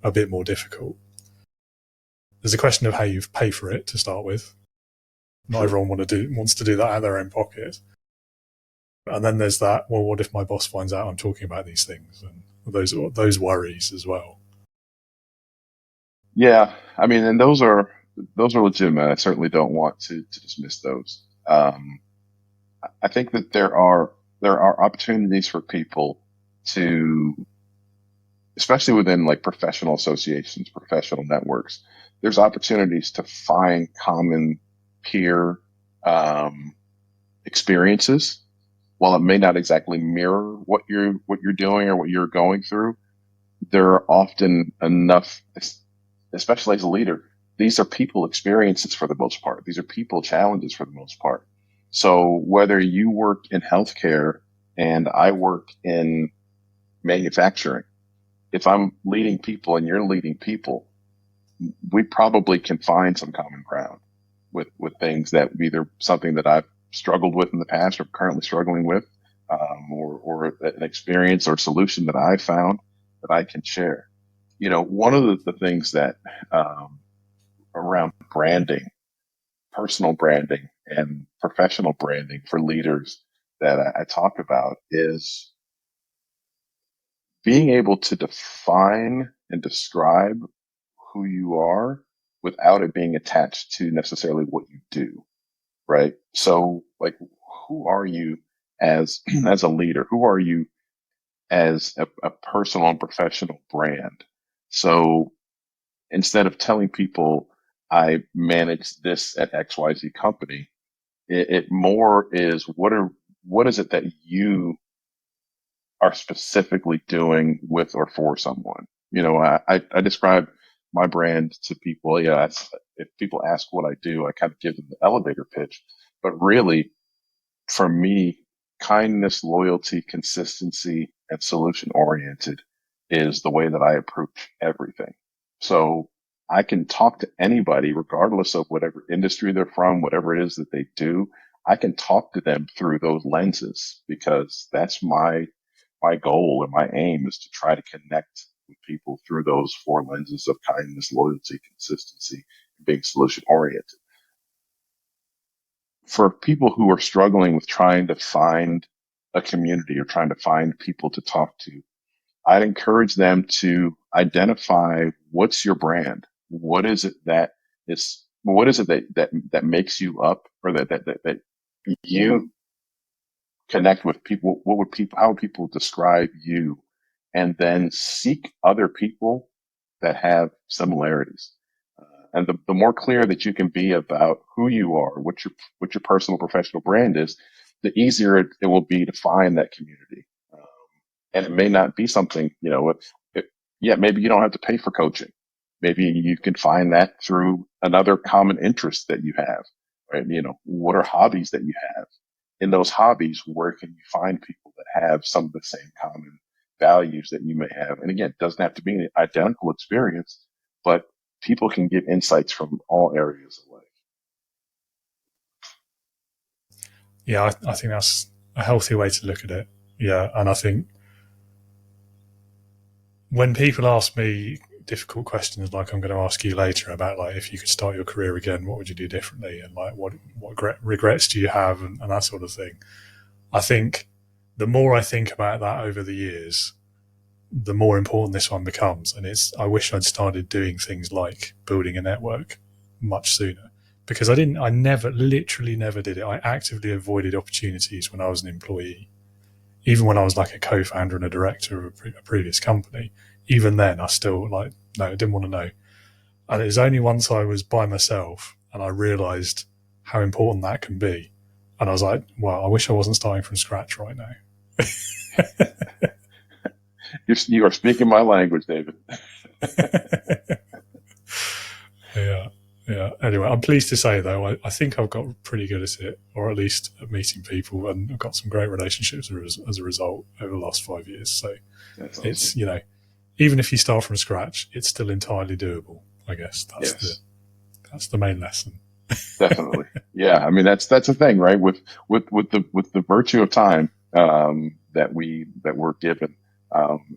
B: a bit more difficult. There's a question of how you pay for it to start with. Not everyone wants to do that out of their own pocket. And then there's that, well, what if my boss finds out I'm talking about these things? And those worries as well.
A: Yeah. I mean, and those are legitimate. I certainly don't want to dismiss those. I think that there are opportunities for people to, especially within like professional associations, professional networks, there's opportunities to find common peer experiences. While it may not exactly mirror what you're doing or what you're going through, there are often enough, especially as a leader, these are people experiences for the most part. These are people challenges for the most part. So whether you work in healthcare and I work in manufacturing, if I'm leading people and you're leading people, we probably can find some common ground with things that either something that I've struggled with in the past or currently struggling with, or an experience or solution that I found that I can share. One of the things that, around branding, personal branding and professional branding for leaders that I talk about is being able to define and describe who you are without it being attached to necessarily what you do, right? So, like, who are you as as a leader? Who are you as a personal and professional brand? So instead of telling people I manage this at XYZ company, it more is what is it that you are specifically doing with or for someone. I describe my brand to people. Yeah, if people ask what I do, I kind of give them the elevator pitch. But really, for me, kindness, loyalty, consistency, and solution oriented is the way that I approach everything. So I can talk to anybody, regardless of whatever industry they're from, whatever it is that they do. I can talk to them through those lenses because that's my goal and my aim is to try to connect with people through those four lenses of kindness, loyalty, consistency, and being solution oriented. For people who are struggling with trying to find a community or trying to find people to talk to, I'd encourage them to identify what's your brand. What is it that makes you up, or that you connect with people? How would people describe you? And then seek other people that have similarities. And the more clear that you can be about who you are, what your personal professional brand is, the easier it will be to find that community. And it may not be something, maybe you don't have to pay for coaching. Maybe you can find that through another common interest that you have, right? What are hobbies that you have? In those hobbies, where can you find people that have some of the same common values that you may have? And again, it doesn't have to be an identical experience, but people can give insights from all areas of life.
B: Yeah, I think that's a healthy way to look at it. Yeah, and I think when people ask me difficult questions like I'm going to ask you later about, like, if you could start your career again, what would you do differently, and like what regrets do you have, and that sort of thing, I think the more I think about that over the years, the more important this one becomes. And I wish I'd started doing things like building a network much sooner, because I literally never did it. I actively avoided opportunities when I was an employee. Even when I was like a co-founder and a director of a previous company, even then I still no, I didn't want to know. And it was only once I was by myself and I realized how important that can be. And I was like, well, I wish I wasn't starting from scratch right now.
A: You are speaking my language, David.
B: Yeah. Anyway, I'm pleased to say, though, I think I've got pretty good at it, or at least at meeting people, and I've got some great relationships as a result over the last 5 years. So that's awesome. It's, even if you start from scratch, it's still entirely doable. I guess that's the main lesson.
A: Definitely. Yeah. I mean, that's the thing, right? With the virtue of time, that we're given,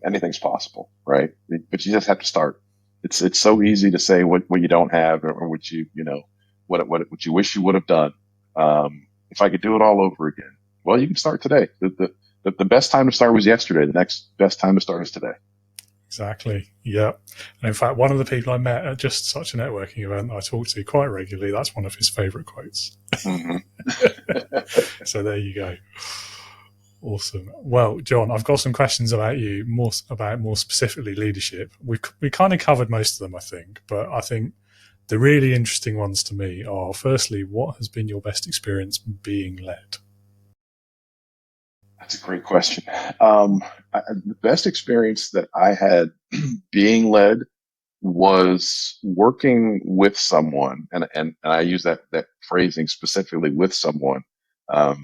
A: anything's possible, right? But you just have to start. It's so easy to say what you don't have, or what what you wish you would have done. If I could do it all over again, well, you can start today. The best time to start was yesterday. The next best time to start is today.
B: Exactly. Yeah. And in fact, one of the people I met at just such a networking event that I talk to quite regularly, that's one of his favorite quotes. Mm-hmm. So there you go. Awesome. Well, John, I've got some questions about you, more specifically leadership. We kind of covered most of them, I think, but I think the really interesting ones to me are, firstly, what has been your best experience being led?
A: That's a great question. The best experience that I had being led was working with someone, and I use that phrasing specifically with someone,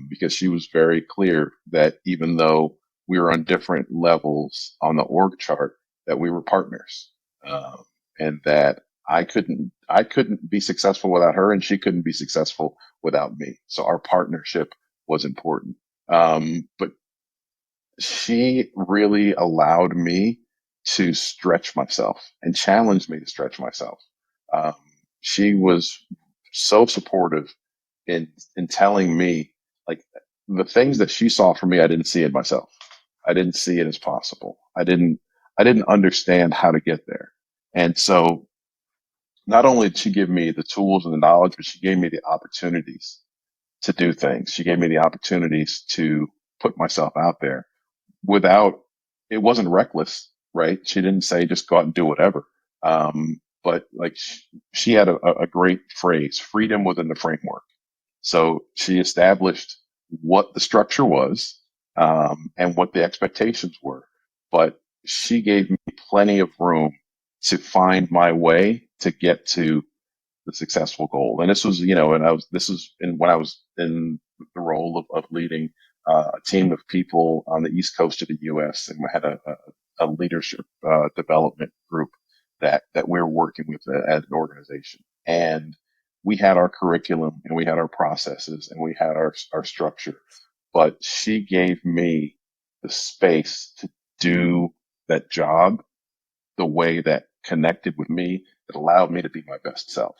A: because she was very clear that even though we were on different levels on the org chart, that we were partners, and that I couldn't be successful without her, and she couldn't be successful without me. So our partnership was important. But she really allowed me to stretch myself and challenged me to stretch myself. Um, she was so supportive in telling me, like, the things that she saw for me, I didn't see it myself. I didn't see it as possible. I didn't understand how to get there. And so not only did she give me the tools and the knowledge, but she gave me the opportunities to do things. She gave me the opportunities to put myself out there without, it wasn't reckless, right? She didn't say just go out and do whatever. But like she had a great phrase, freedom within the framework. So she established what the structure was, and what the expectations were. But she gave me plenty of room to find my way to get to the successful goal. And this was, this was when I was in the role of leading a team of people on the East Coast of the U.S. And we had a leadership development group that we were working with as an organization. And we had our curriculum and we had our processes and we had our structure. But she gave me the space to do that job the way that connected with me, that allowed me to be my best self.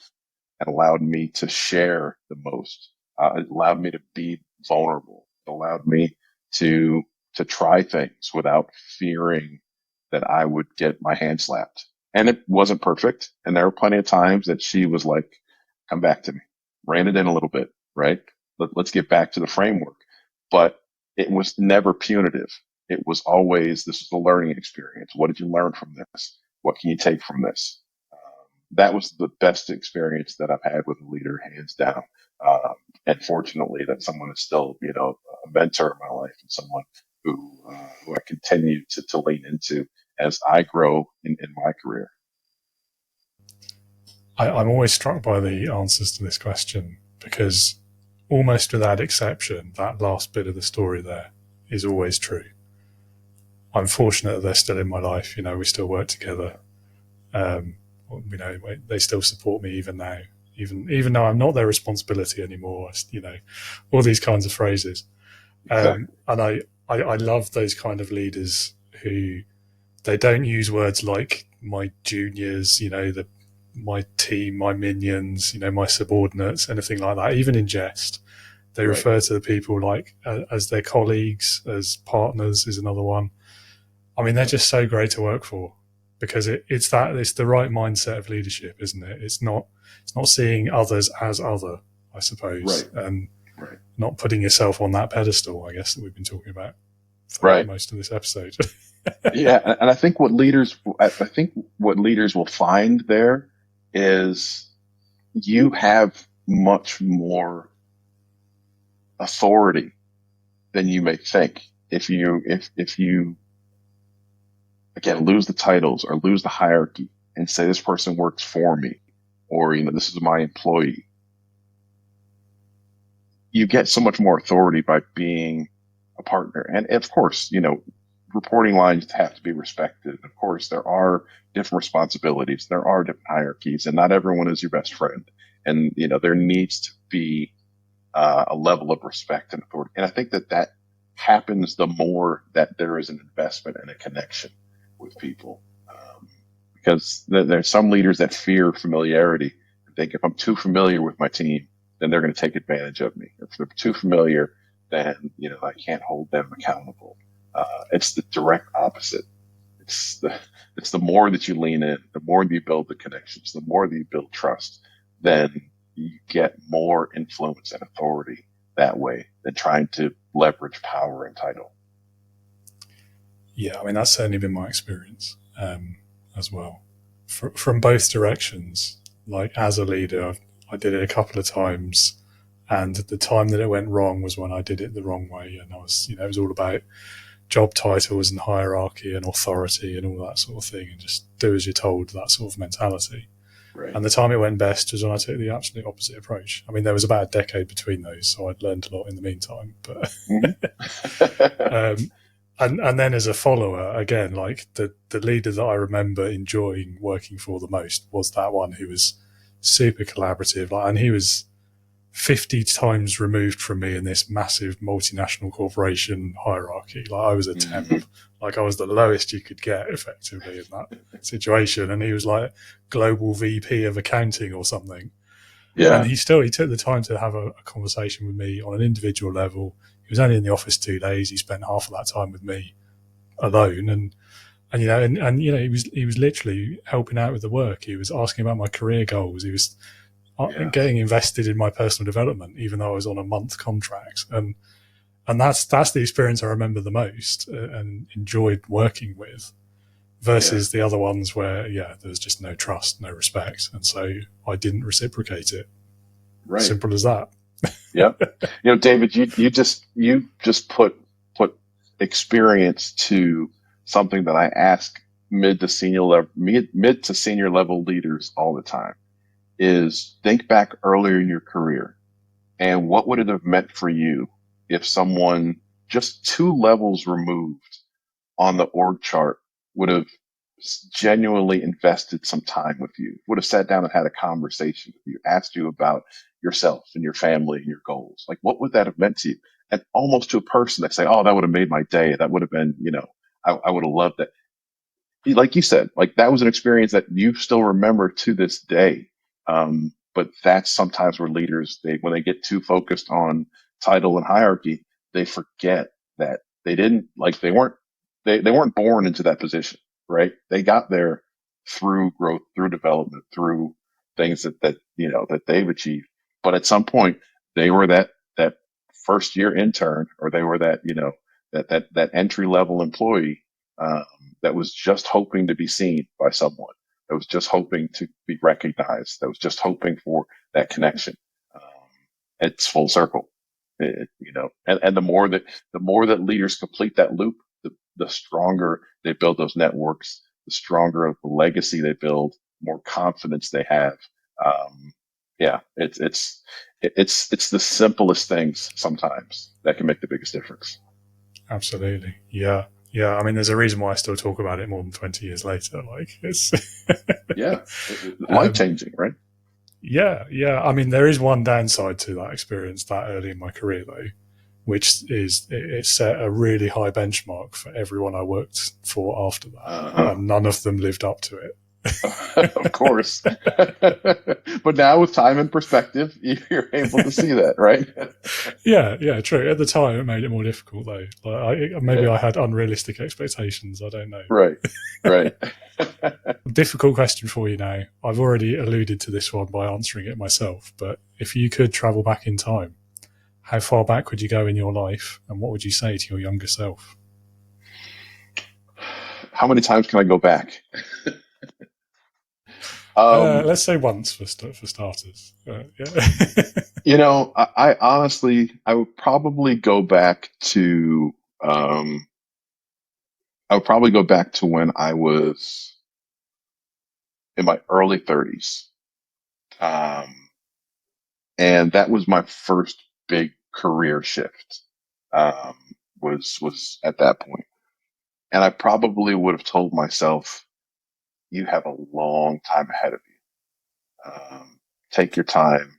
A: It allowed me to share the most. It allowed me to be vulnerable. It allowed me to to try things without fearing that I would get my hand slapped. And it wasn't perfect. And there were plenty of times that she was like, "Come back to me, rein it in a little bit, right? Let's get back to the framework." But it was never punitive. It was always, this is a learning experience. What did you learn from this? What can you take from this? That was the best experience that I've had with a leader, hands down. Um, and fortunately, that someone is still, a mentor in my life and someone who I continue to lean into as I grow in my career.
B: I'm always struck by the answers to this question because almost without exception, that last bit of the story there is always true. I'm fortunate that they're still in my life. We still work together. Um, they still support me even now, even though I'm not their responsibility anymore. All these kinds of phrases.
A: Exactly.
B: And I love those kind of leaders who they don't use words like my juniors, my team, my minions, my subordinates, anything like that, even in jest. They
A: Right.
B: refer to the people like as their colleagues, as partners is another one. I mean, they're just so great to work for because it's the right mindset of leadership, isn't it? It's not seeing others as other, I suppose,
A: Right.
B: and
A: Right.
B: not putting yourself on that pedestal, I guess, that we've been talking about for
A: Right.
B: most of this episode.
A: Yeah, and I think what leaders will find there is you have much more authority than you may think. If you again lose the titles or lose the hierarchy and say this person works for me, or this is my employee, you get so much more authority by being a partner. And of course, reporting lines have to be respected. Of course, there are different responsibilities. There are different hierarchies, and not everyone is your best friend. And, there needs to be a level of respect and authority. And I think that happens the more that there is an investment and a connection with people. Because there's some leaders that fear familiarity and think if I'm too familiar with my team, then they're going to take advantage of me. If they're too familiar, then, I can't hold them accountable. It's the direct opposite. It's the more that you lean in, the more you build the connections, the more that you build trust, then you get more influence and authority that way than trying to leverage power and title.
B: Yeah, I mean, that's certainly been my experience as well. From both directions, like as a leader, I did it a couple of times And the time that it went wrong was when I did it the wrong way. And I was, it was all about job titles and hierarchy and authority and all that sort of thing, and just do as you're told, that sort of mentality.
A: Right.
B: And the time it went best was when I took the absolute opposite approach. I mean, there was about a decade between those, so I'd learned a lot in the meantime. But and then as a follower, again, like the leader that I remember enjoying working for the most was that one who was super collaborative, and he was 50 times removed from me in this massive multinational corporation hierarchy. Like I was a temp, like I was the lowest you could get effectively in that situation. And he was like global VP of accounting or something.
A: Yeah.
B: And he took the time to have a conversation with me on an individual level. He was only in the office 2 days. He spent half of that time with me alone. And he was literally helping out with the work. He was asking about my career goals. He was getting invested in my personal development, even though I was on a month contract. And that's the experience I remember the most and enjoyed working with, versus the other ones where, there was just no trust, no respect. And so I didn't reciprocate it.
A: Right.
B: Simple as that.
A: Yeah. David, you just put experience to something that I ask mid to senior level leaders all the time. Is think back earlier in your career and what would it have meant for you if someone just 2 levels removed on the org chart would have genuinely invested some time with you, would have sat down and had a conversation with you, asked you about yourself and your family and your goals. Like, what would that have meant to you? And almost to a person, they say, oh, that would have made my day. That would have been, I would have loved that. Like you said, like that was an experience that you still remember to this day. But that's sometimes where leaders, when they get too focused on title and hierarchy, they forget that they weren't born into that position, right? They got there through growth, through development, through things that they've achieved. But at some point they were that first year intern, or they were that, that entry level employee, that was just hoping to be seen by someone, that was just hoping to be recognized, that was just hoping for that connection. It's full circle, and the more that leaders complete that loop, the stronger they build those networks, the stronger of the legacy they build, more confidence they have. It's the simplest things sometimes that can make the biggest difference.
B: Absolutely. Yeah. I mean, there's a reason why I still talk about it more than 20 years later. Like it's
A: life changing, right?
B: Yeah. I mean, there is one downside to that experience that early in my career, though, which is it set a really high benchmark for everyone I worked for after that, and none of them lived up to it.
A: Of course. But now with time and perspective, you're able to see that, right?
B: Yeah, true. At the time, it made it more difficult, though. Maybe I had unrealistic expectations. I don't know.
A: Right.
B: Difficult question for you now. I've already alluded to this one by answering it myself, but if you could travel back in time, how far back would you go in your life, and what would you say to your younger self?
A: How many times can I go back?
B: Let's say once for starters.
A: I honestly, I would probably go back to, when I was in my early 30s. And that was my first big career shift, was at that point. And I probably would have told myself, you have a long time ahead of you. Take your time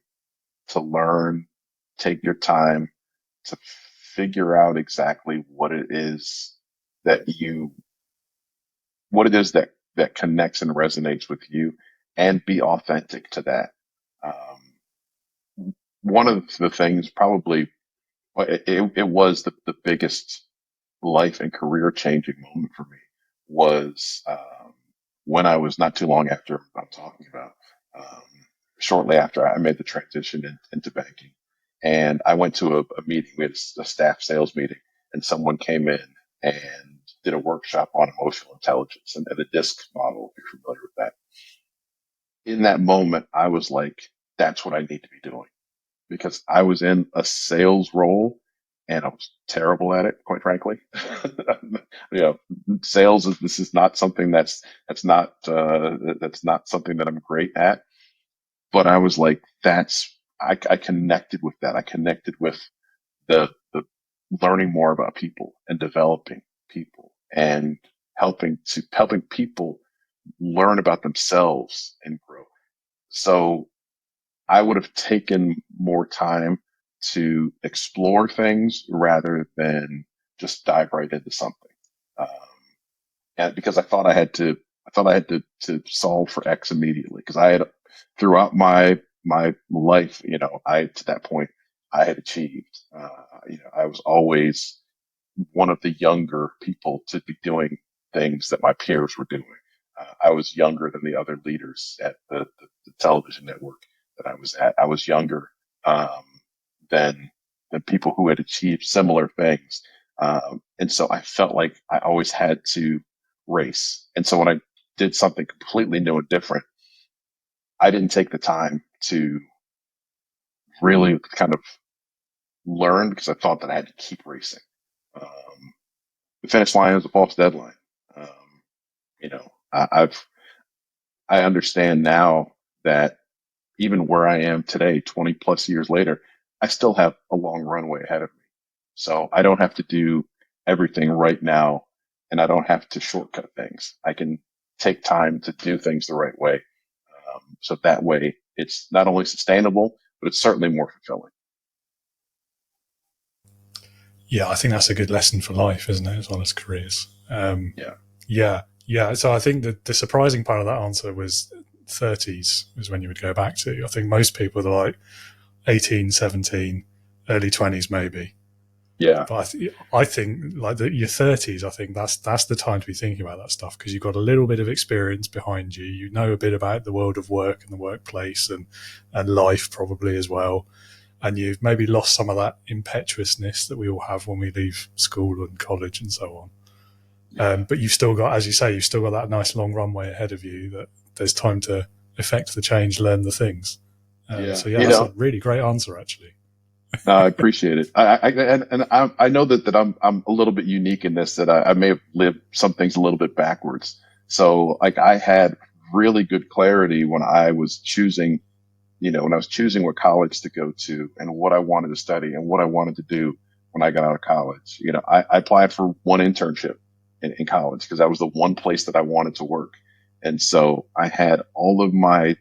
A: to learn, take your time to figure out exactly what it is that connects and resonates with you, and be authentic to that. One of the things probably, it was the biggest life and career changing moment for me was, when I was not too long after I'm talking about, shortly after I made the transition into banking. And I went to a meeting, we had a staff sales meeting, and someone came in and did a workshop on emotional intelligence and the DISC model, if you're familiar with that. In that moment, I was like, that's what I need to be doing. because I was in a sales role and I was terrible at it, quite frankly. You know, sales is, this is not something that's not something that I'm great at. But I was like, I connected with that. I connected with the learning more about people and developing people and helping people learn about themselves and grow. So I would have taken more time to explore things rather than just dive right into something. Um, and because I thought I had to solve for X immediately. Because I had, throughout my life, you know, to that point, I had achieved. You know, I was always one of the younger people to be doing things that my peers were doing. I was younger than the other leaders at the television network that I was at. I was younger um, than than people who had achieved similar things, and so I felt like I always had to race. And so when I did something completely new and different, I didn't take the time to really kind of learn because I thought that I had to keep racing. Um, the finish line is a false deadline. Um, you know, I understand now that even where I am today, 20 plus years later, I still have a long runway ahead of me. So I don't have to do everything right now and I don't have to shortcut things. I can take time to do things the right way. So that way it's not only sustainable, but it's certainly more fulfilling.
B: Yeah, I think that's a good lesson for life, isn't it, as well as careers?
A: Yeah.
B: Yeah. So I think that the surprising part of that answer was 30s was when you would go back to. I think most people are like 18, 17, early 20s maybe.
A: Yeah.
B: But I think like your 30s, I think that's the time to be thinking about that stuff because you've got a little bit of experience behind you. You know a bit about the world of work and the workplace and life probably as well. And you've maybe lost some of that impetuousness that we all have when we leave school and college and so on. But you've still got, as you say, you've still got that nice long runway ahead of you that there's time to effect the change, learn the things.
A: Yeah.
B: So yeah,
A: You
B: that's a
A: know,
B: really great answer actually.
A: I appreciate it. I know that I'm a little bit unique in this, that I may have lived some things a little bit backwards. So like I had really good clarity when I was choosing, you know, when I was choosing what college to go to and what I wanted to study and what I wanted to do when I got out of college. You know, I applied for one internship in college because that was the one place that I wanted to work. And so I had all of my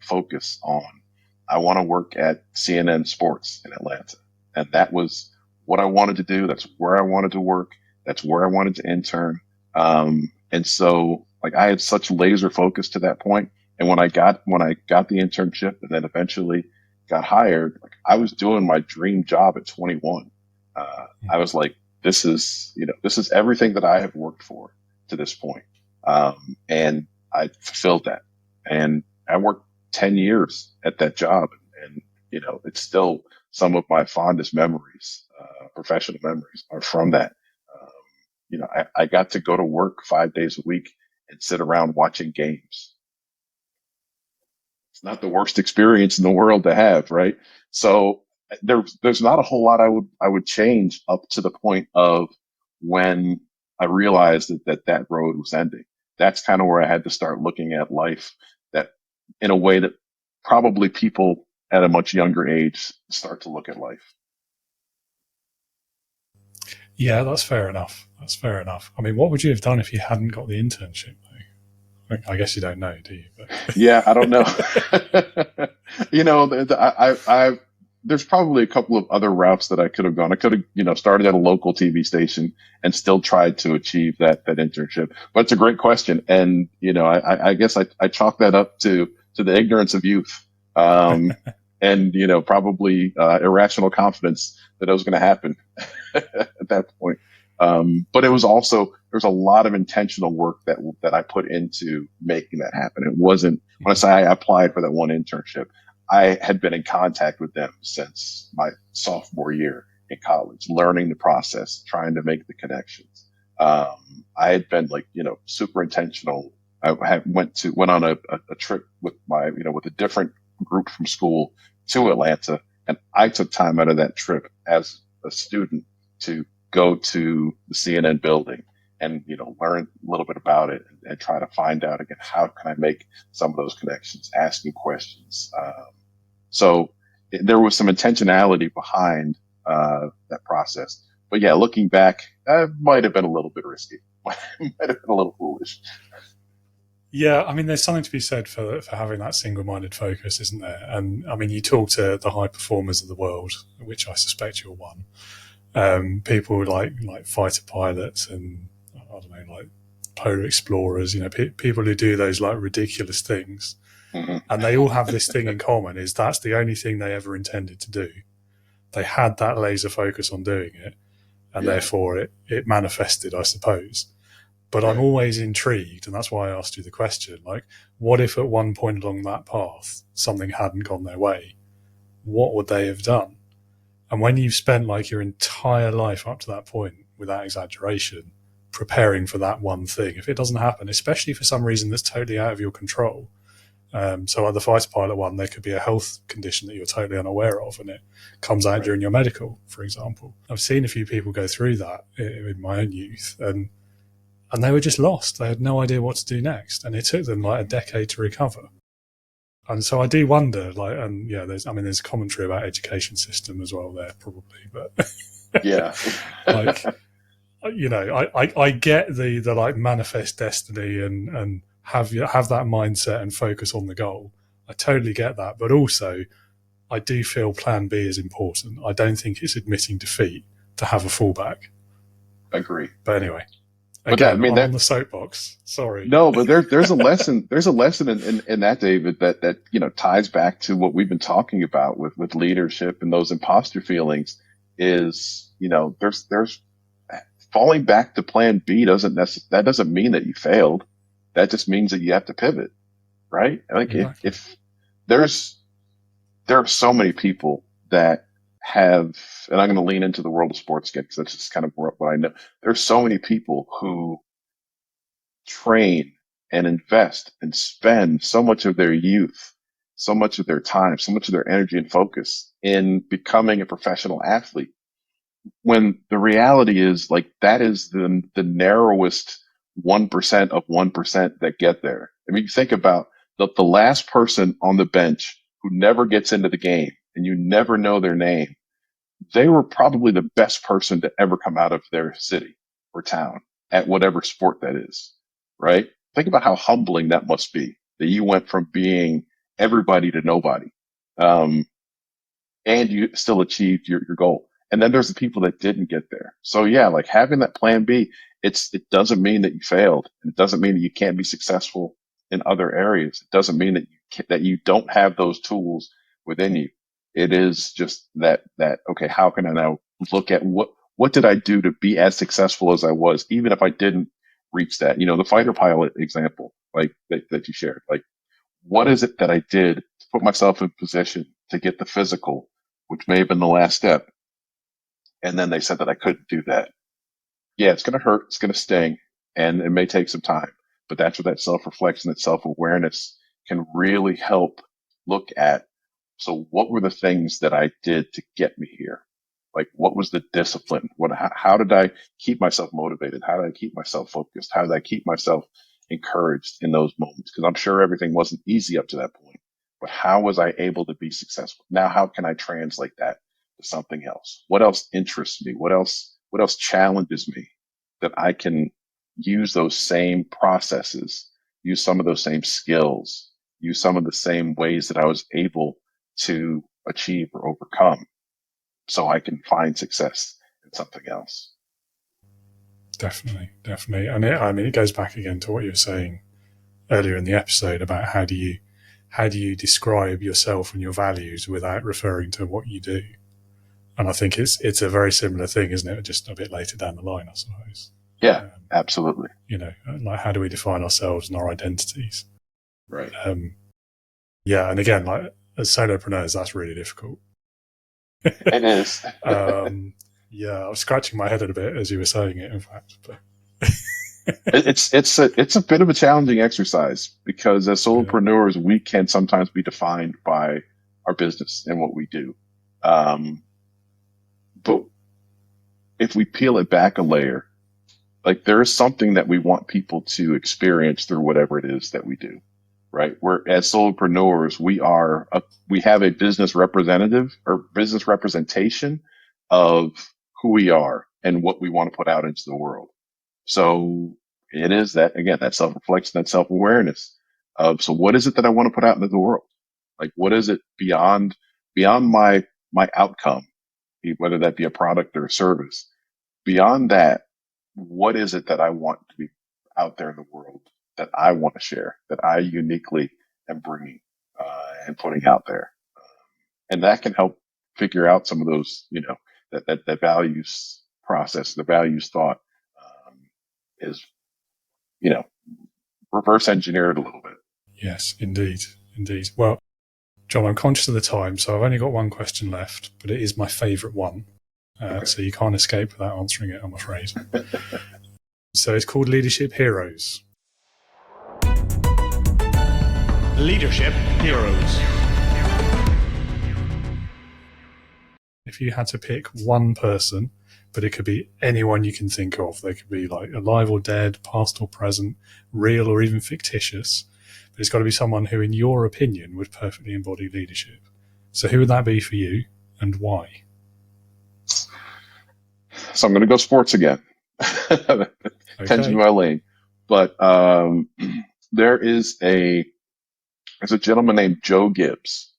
A: focus on, I want to work at CNN Sports in Atlanta. And that was what I wanted to do. That's where I wanted to work. That's where I wanted to intern. And so like I had such laser focus to that point. And when I got the internship and then eventually got hired, like I was doing my dream job at 21. I was like, this is everything that I have worked for to this point. And I fulfilled that. And I worked 10 years at that job. And, you know, it's still some of my fondest memories, professional memories are from that. Um, you know, I got to go to work 5 days a week and sit around watching games. It's not the worst experience in the world to have, right? So there's not a whole lot I would change up to the point of when I realized that road was ending. That's kind of where I had to start looking at life that in a way that probably people at a much younger age start to look at life.
B: Yeah, that's fair enough. That's fair enough. I mean, what would you have done if you hadn't got the internship? I guess you don't know, do you?
A: Yeah, I don't know. You know, there's probably a couple of other routes that I could have gone. I could have, you know, started at a local TV station and still tried to achieve that internship. But it's a great question, and you know, I guess I chalk that up to the ignorance of youth, and you know, probably irrational confidence that it was going to happen at that point. But it was also, there's a lot of intentional work that I put into making that happen. It wasn't, when I say I applied for that one internship, I had been in contact with them since my sophomore year in college, learning the process, trying to make the connections. I had been like, you know, super intentional. I had went on a trip with with a different group from school to Atlanta. And I took time out of that trip as a student to go to the CNN building and, learn a little bit about it and try to find out again, how can I make some of those connections, asking questions. So there was some intentionality behind that process. But yeah, looking back, it might have been a little bit risky. Might have been a little foolish.
B: Yeah, I mean, there's something to be said for having that single-minded focus, isn't there? And I mean, you talk to the high performers of the world, which I suspect you're one. People like fighter pilots and I don't know, like polar explorers. People who do those like ridiculous things, and they all have this thing in common: is that's the only thing they ever intended to do. They had that laser focus on doing it, and therefore it manifested, I suppose. But I'm always intrigued, and that's why I asked you the question, like, what if at one point along that path something hadn't gone their way? What would they have done? And when you've spent like your entire life up to that point, without exaggeration, preparing for that one thing, if it doesn't happen, especially for some reason that's totally out of your control, so like the fighter pilot one, there could be a health condition that you're totally unaware of, and it comes out during your medical, for example. I've seen a few people go through that in my own youth, and they were just lost. They had no idea what to do next, and it took them like a decade to recover. And so I do wonder, there's commentary about education system as well there, probably, but
A: yeah,
B: I get the like manifest destiny and have that mindset and focus on the goal. I totally get that, but also I do feel Plan B is important. I don't think it's admitting defeat to have a fallback.
A: Agree.
B: But anyway. Again, I'm on the soapbox. Sorry.
A: No, but there's a lesson. There's a lesson in that, David, that ties back to what we've been talking about with leadership and those imposter feelings. Is there's falling back to Plan B doesn't mean that you failed. That just means that you have to pivot, right? Like exactly. if there are so many people that have, and I'm going to lean into the world of sports again because that's just kind of what I know. There's so many people who train and invest and spend so much of their youth, so much of their time, so much of their energy and focus in becoming a professional athlete. When the reality is like that is the narrowest 1% of 1% that get there. I mean, you think about the last person on the bench who never gets into the game and you never know their name. They were probably the best person to ever come out of their city or town at whatever sport that is, right? Think about how humbling that must be, that you went from being everybody to nobody, and you still achieved your goal. And then there's the people that didn't get there. So yeah, like having that Plan B, it doesn't mean that you failed. It doesn't mean that you can't be successful in other areas. It doesn't mean that you don't have those tools within you. It is just that, okay, how can I now look at what did I do to be as successful as I was, even if I didn't reach that? The fighter pilot example, like that you shared, like what is it that I did to put myself in position to get the physical, which may have been the last step. And then they said that I couldn't do that. Yeah, it's going to hurt. It's going to sting, and it may take some time, but that's where that self-reflection, that self-awareness can really help look at. So what were the things that I did to get me here? Like, what was the discipline? How did I keep myself motivated? How did I keep myself focused? How did I keep myself encouraged in those moments? Because I'm sure everything wasn't easy up to that point, but how was I able to be successful? Now, how can I translate that to something else? What else interests me? What else challenges me that I can use those same processes, use some of those same skills, use some of the same ways that I was able to achieve or overcome so I can find success in something else.
B: Definitely. And it goes back again to what you were saying earlier in the episode about how do you describe yourself and your values without referring to what you do. And I think it's a very similar thing, isn't it? Just a bit later down the line, I suppose.
A: Yeah, absolutely.
B: Like how do we define ourselves and our identities?
A: Right.
B: Yeah, and again, like as solopreneurs, that's really difficult.
A: It is.
B: Yeah, I was scratching my head a bit as you were saying it, in fact. But
A: it's a bit of a challenging exercise because as solopreneurs, we can sometimes be defined by our business and what we do. But if we peel it back a layer, like there is something that we want people to experience through whatever it is that we do, right? We're as solopreneurs, we have a business representative or business representation of who we are and what we want to put out into the world. So it is that, again, that self-reflection, that self-awareness of, so what is it that I want to put out into the world? Like, what is it beyond my outcome, whether that be a product or a service? Beyond that, what is it that I want to be out there in the world that I want to share, that I uniquely am bringing and putting out there? And that can help figure out some of those, that values process, the values thought is, reverse engineered a little bit.
B: Yes, indeed. Indeed. Well, John, I'm conscious of the time, so I've only got one question left, but it is my favourite one.
A: Okay.
B: So you can't escape without answering it, I'm afraid. So it's called Leadership Heroes.
C: Leadership Heroes.
B: If you had to pick one person, but it could be anyone you can think of, they could be like alive or dead, past or present, real or even fictitious, but it's got to be someone who, in your opinion, would perfectly embody leadership. So who would that be for you and why?
A: So I'm going to go sports again. Tends to be my lane. But there's a gentleman named Joe Gibbs.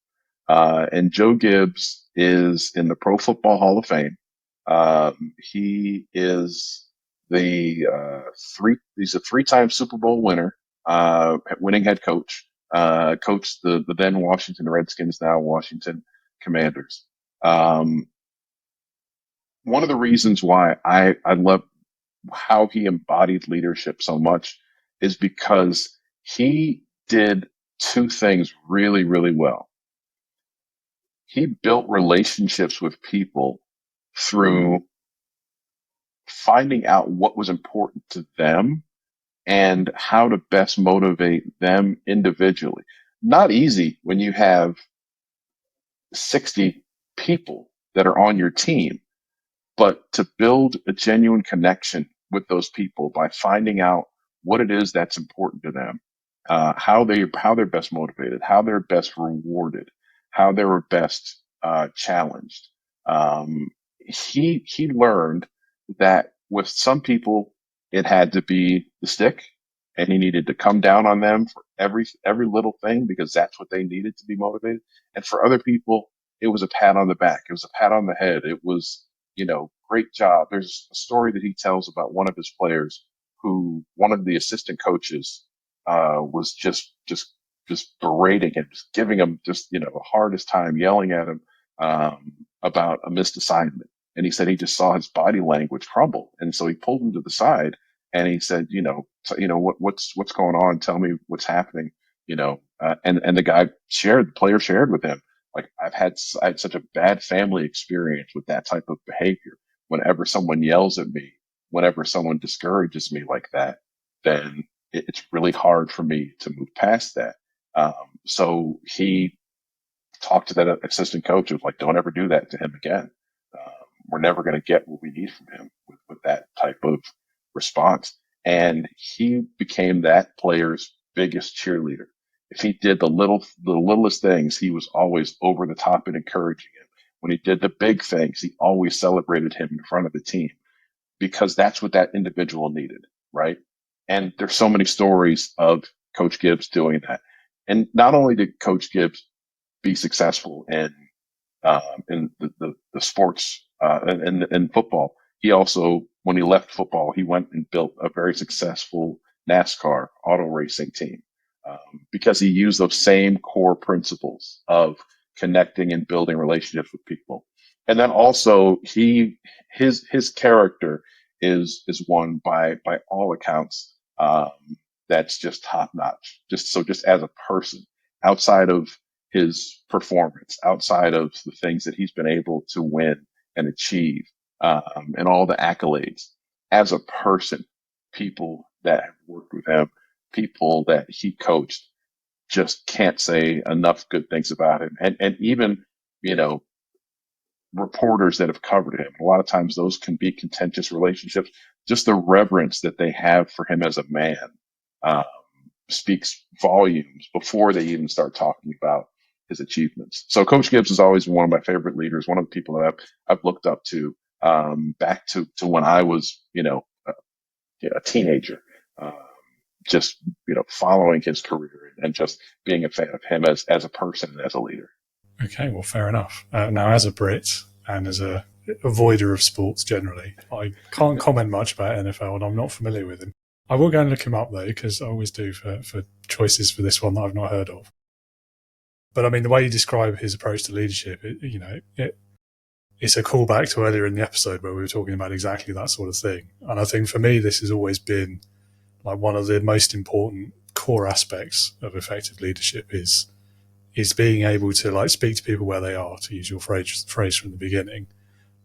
A: And Joe Gibbs is in the Pro Football Hall of Fame. He is he's a three-time Super Bowl winner, winning head coach, coached the then Washington Redskins, now Washington Commanders. One of the reasons why I love how he embodied leadership so much is because he did two things really, really well. He built relationships with people through finding out what was important to them and how to best motivate them individually. Not easy when you have 60 people that are on your team, but to build a genuine connection with those people by finding out what it is that's important to them, how they're best motivated, how they're best rewarded, how they were best challenged. He learned that with some people it had to be the stick, and he needed to come down on them for every little thing because that's what they needed to be motivated. And for other people, it was a pat on the back, it was a pat on the head, it was, great job. There's a story that he tells about one of his players who one of the assistant coaches was just berating him, just giving him the hardest time, yelling at him about a missed assignment. And he said he just saw his body language crumble, and so he pulled him to the side and he said, what's going on? Tell me what's happening. And the player shared with him, like, I had such a bad family experience with that type of behavior. Whenever someone yells at me, whenever someone discourages me like that, then it's really hard for me to move past that. So he talked to that assistant coach. It was like, don't ever do that to him again. We're never going to get what we need from him with that type of response. And he became that player's biggest cheerleader. If he did the littlest things, he was always over the top and encouraging him. When he did the big things, he always celebrated him in front of the team because that's what that individual needed, right? And there's so many stories of Coach Gibbs doing that. And not only did Coach Gibbs be successful in the sports and football, he also, when he left football, he went and built a very successful NASCAR auto racing team because he used those same core principles of connecting and building relationships with people. And then also his character is one by all accounts that's just top notch. Just as a person, outside of his performance, outside of the things that he's been able to win and achieve, and all the accolades, as a person, people that have worked with him, people that he coached, just can't say enough good things about him. And even, reporters that have covered him, a lot of times those can be contentious relationships. Just the reverence that they have for him as a man um, speaks volumes before they even start talking about his achievements. So Coach Gibbs is always one of my favorite leaders, one of the people that I've looked up to back to when I was, a teenager. Um, just following his career and just being a fan of him as a person and as a leader.
B: Okay, well, fair enough. Now, as a Brit and as a avoider of sports generally, I can't comment much about NFL, and I'm not familiar with him. I will go and look him up, though, because I always do for choices for this one that I've not heard of. But, I mean, the way you describe his approach to leadership, it's a callback to earlier in the episode where we were talking about exactly that sort of thing. And I think for me, this has always been like one of the most important core aspects of effective leadership is being able to like speak to people where they are, to use your phrase from the beginning,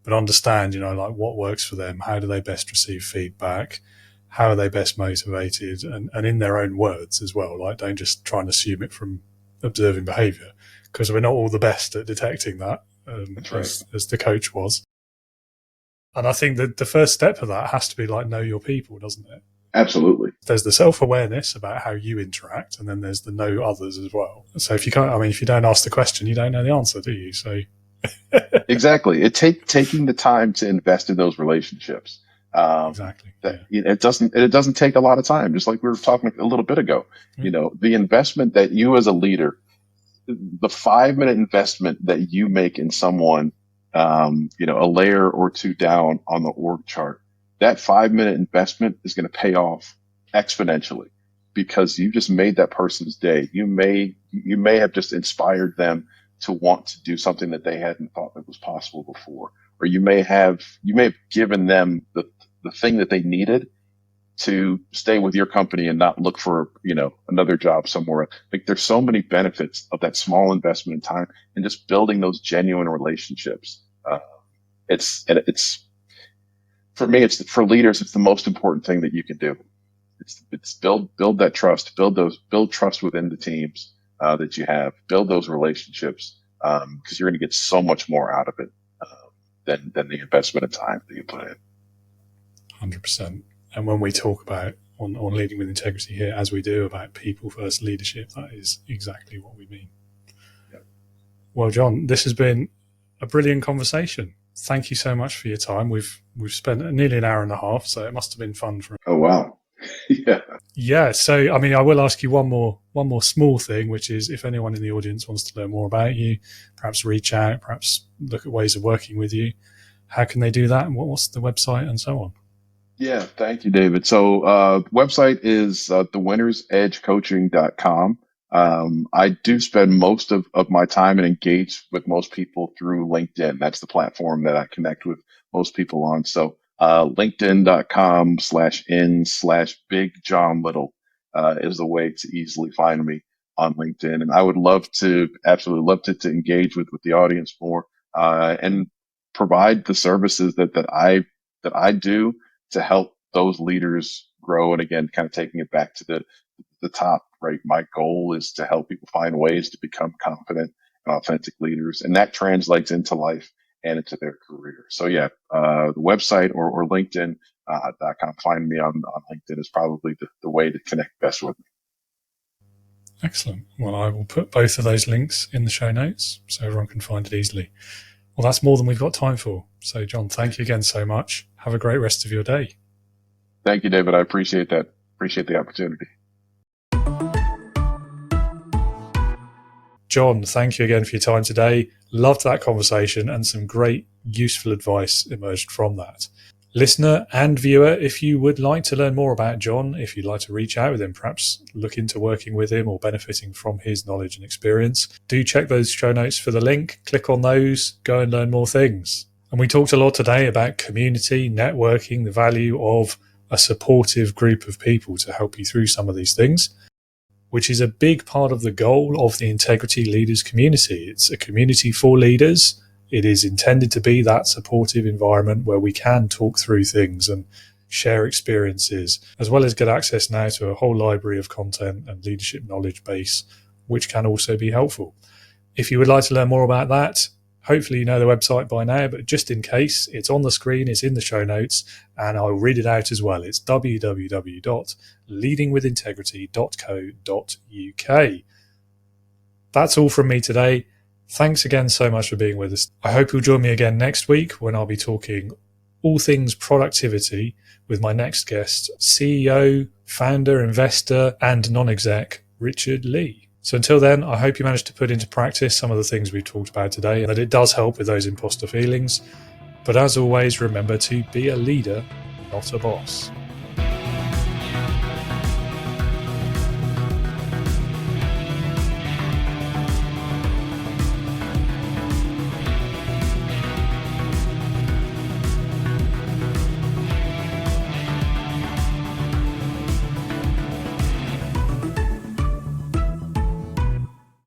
B: but understand, like what works for them, how do they best receive feedback, how are they best motivated, and in their own words as well. Like, don't just try and assume it from observing behavior, because we're not all the best at detecting that, as the coach was. And I think that the first step of that has to be like know your people, doesn't it?
A: Absolutely.
B: There's the self-awareness about how you interact, and then there's the know others as well. So if you don't ask the question, you don't know the answer, do you? So
A: exactly. Taking the time to invest in those relationships.
B: Exactly.
A: It doesn't take a lot of time. Just like we were talking a little bit ago, the investment that you as a leader, the 5-minute investment that you make in someone, a layer or two down on the org chart, that 5-minute investment is going to pay off exponentially because you just made that person's day. You may have just inspired them to want to do something that they hadn't thought that was possible before, or you may have given them the thing that they needed to stay with your company and not look for, another job somewhere. Like, there's so many benefits of that small investment in time and just building those genuine relationships. For me, for leaders, it's the most important thing that you can do. It's build that trust, build trust within the teams that you have, build those relationships, because you're going to get so much more out of it than the investment of time that you put in.
B: 100%. And when we talk about on leading with integrity here, as we do about people first leadership, that is exactly what we mean.
A: Yep.
B: Well, John, this has been a brilliant conversation. Thank you so much for your time. We've spent nearly an hour and a half, so it must have been fun for.
A: Oh wow. Yeah.
B: Yeah. So, I mean, I will ask you one more small thing, which is if anyone in the audience wants to learn more about you, perhaps reach out, perhaps look at ways of working with you, how can they do that? And what's the website and so on?
A: Yeah. Thank you, David. So, website is thewinnersedgecoaching.com. I do spend most of my time and engage with most people through LinkedIn. That's the platform that I connect with most people on. So, linkedin.com/in/Big John Little, is the way to easily find me on LinkedIn. And I would absolutely love to engage with the audience more, and provide the services that I do to help those leaders grow. And again, kind of taking it back to the top, right? My goal is to help people find ways to become confident and authentic leaders. And that translates into life and into their career. So yeah, the website or LinkedIn.com, find me on LinkedIn is probably the way to connect best with me.
B: Excellent. Well, I will put both of those links in the show notes so everyone can find it easily. Well, that's more than we've got time for. So, John, thank you again so much. Have a great rest of your day.
A: Thank you, David. I appreciate that. Appreciate the opportunity.
B: John, thank you again for your time today. Loved that conversation, and some great, useful advice emerged from that. Listener and viewer, if you would like to learn more about John, if you'd like to reach out with him, perhaps look into working with him or benefiting from his knowledge and experience, do check those show notes for the link. Click on those, go and learn more things. And we talked a lot today about community, networking, the value of a supportive group of people to help you through some of these things, which is a big part of the goal of the Integrity Leaders community. It's a community for leaders. It is intended to be that supportive environment where we can talk through things and share experiences, as well as get access now to a whole library of content and leadership knowledge base which can also be helpful. If you would like to learn more about that, hopefully you know the website by now, but just in case, it's on the screen, it's in the show notes, and I'll read it out as well. It's www.leadingwithintegrity.co.uk. That's all from me today. Thanks again so much for being with us. I hope you'll join me again next week when I'll be talking all things productivity with my next guest, CEO, founder, investor, and non-exec, Richard Lee. So until then, I hope you managed to put into practice some of the things we've talked about today and that it does help with those imposter feelings. But as always, remember to be a leader, not a boss.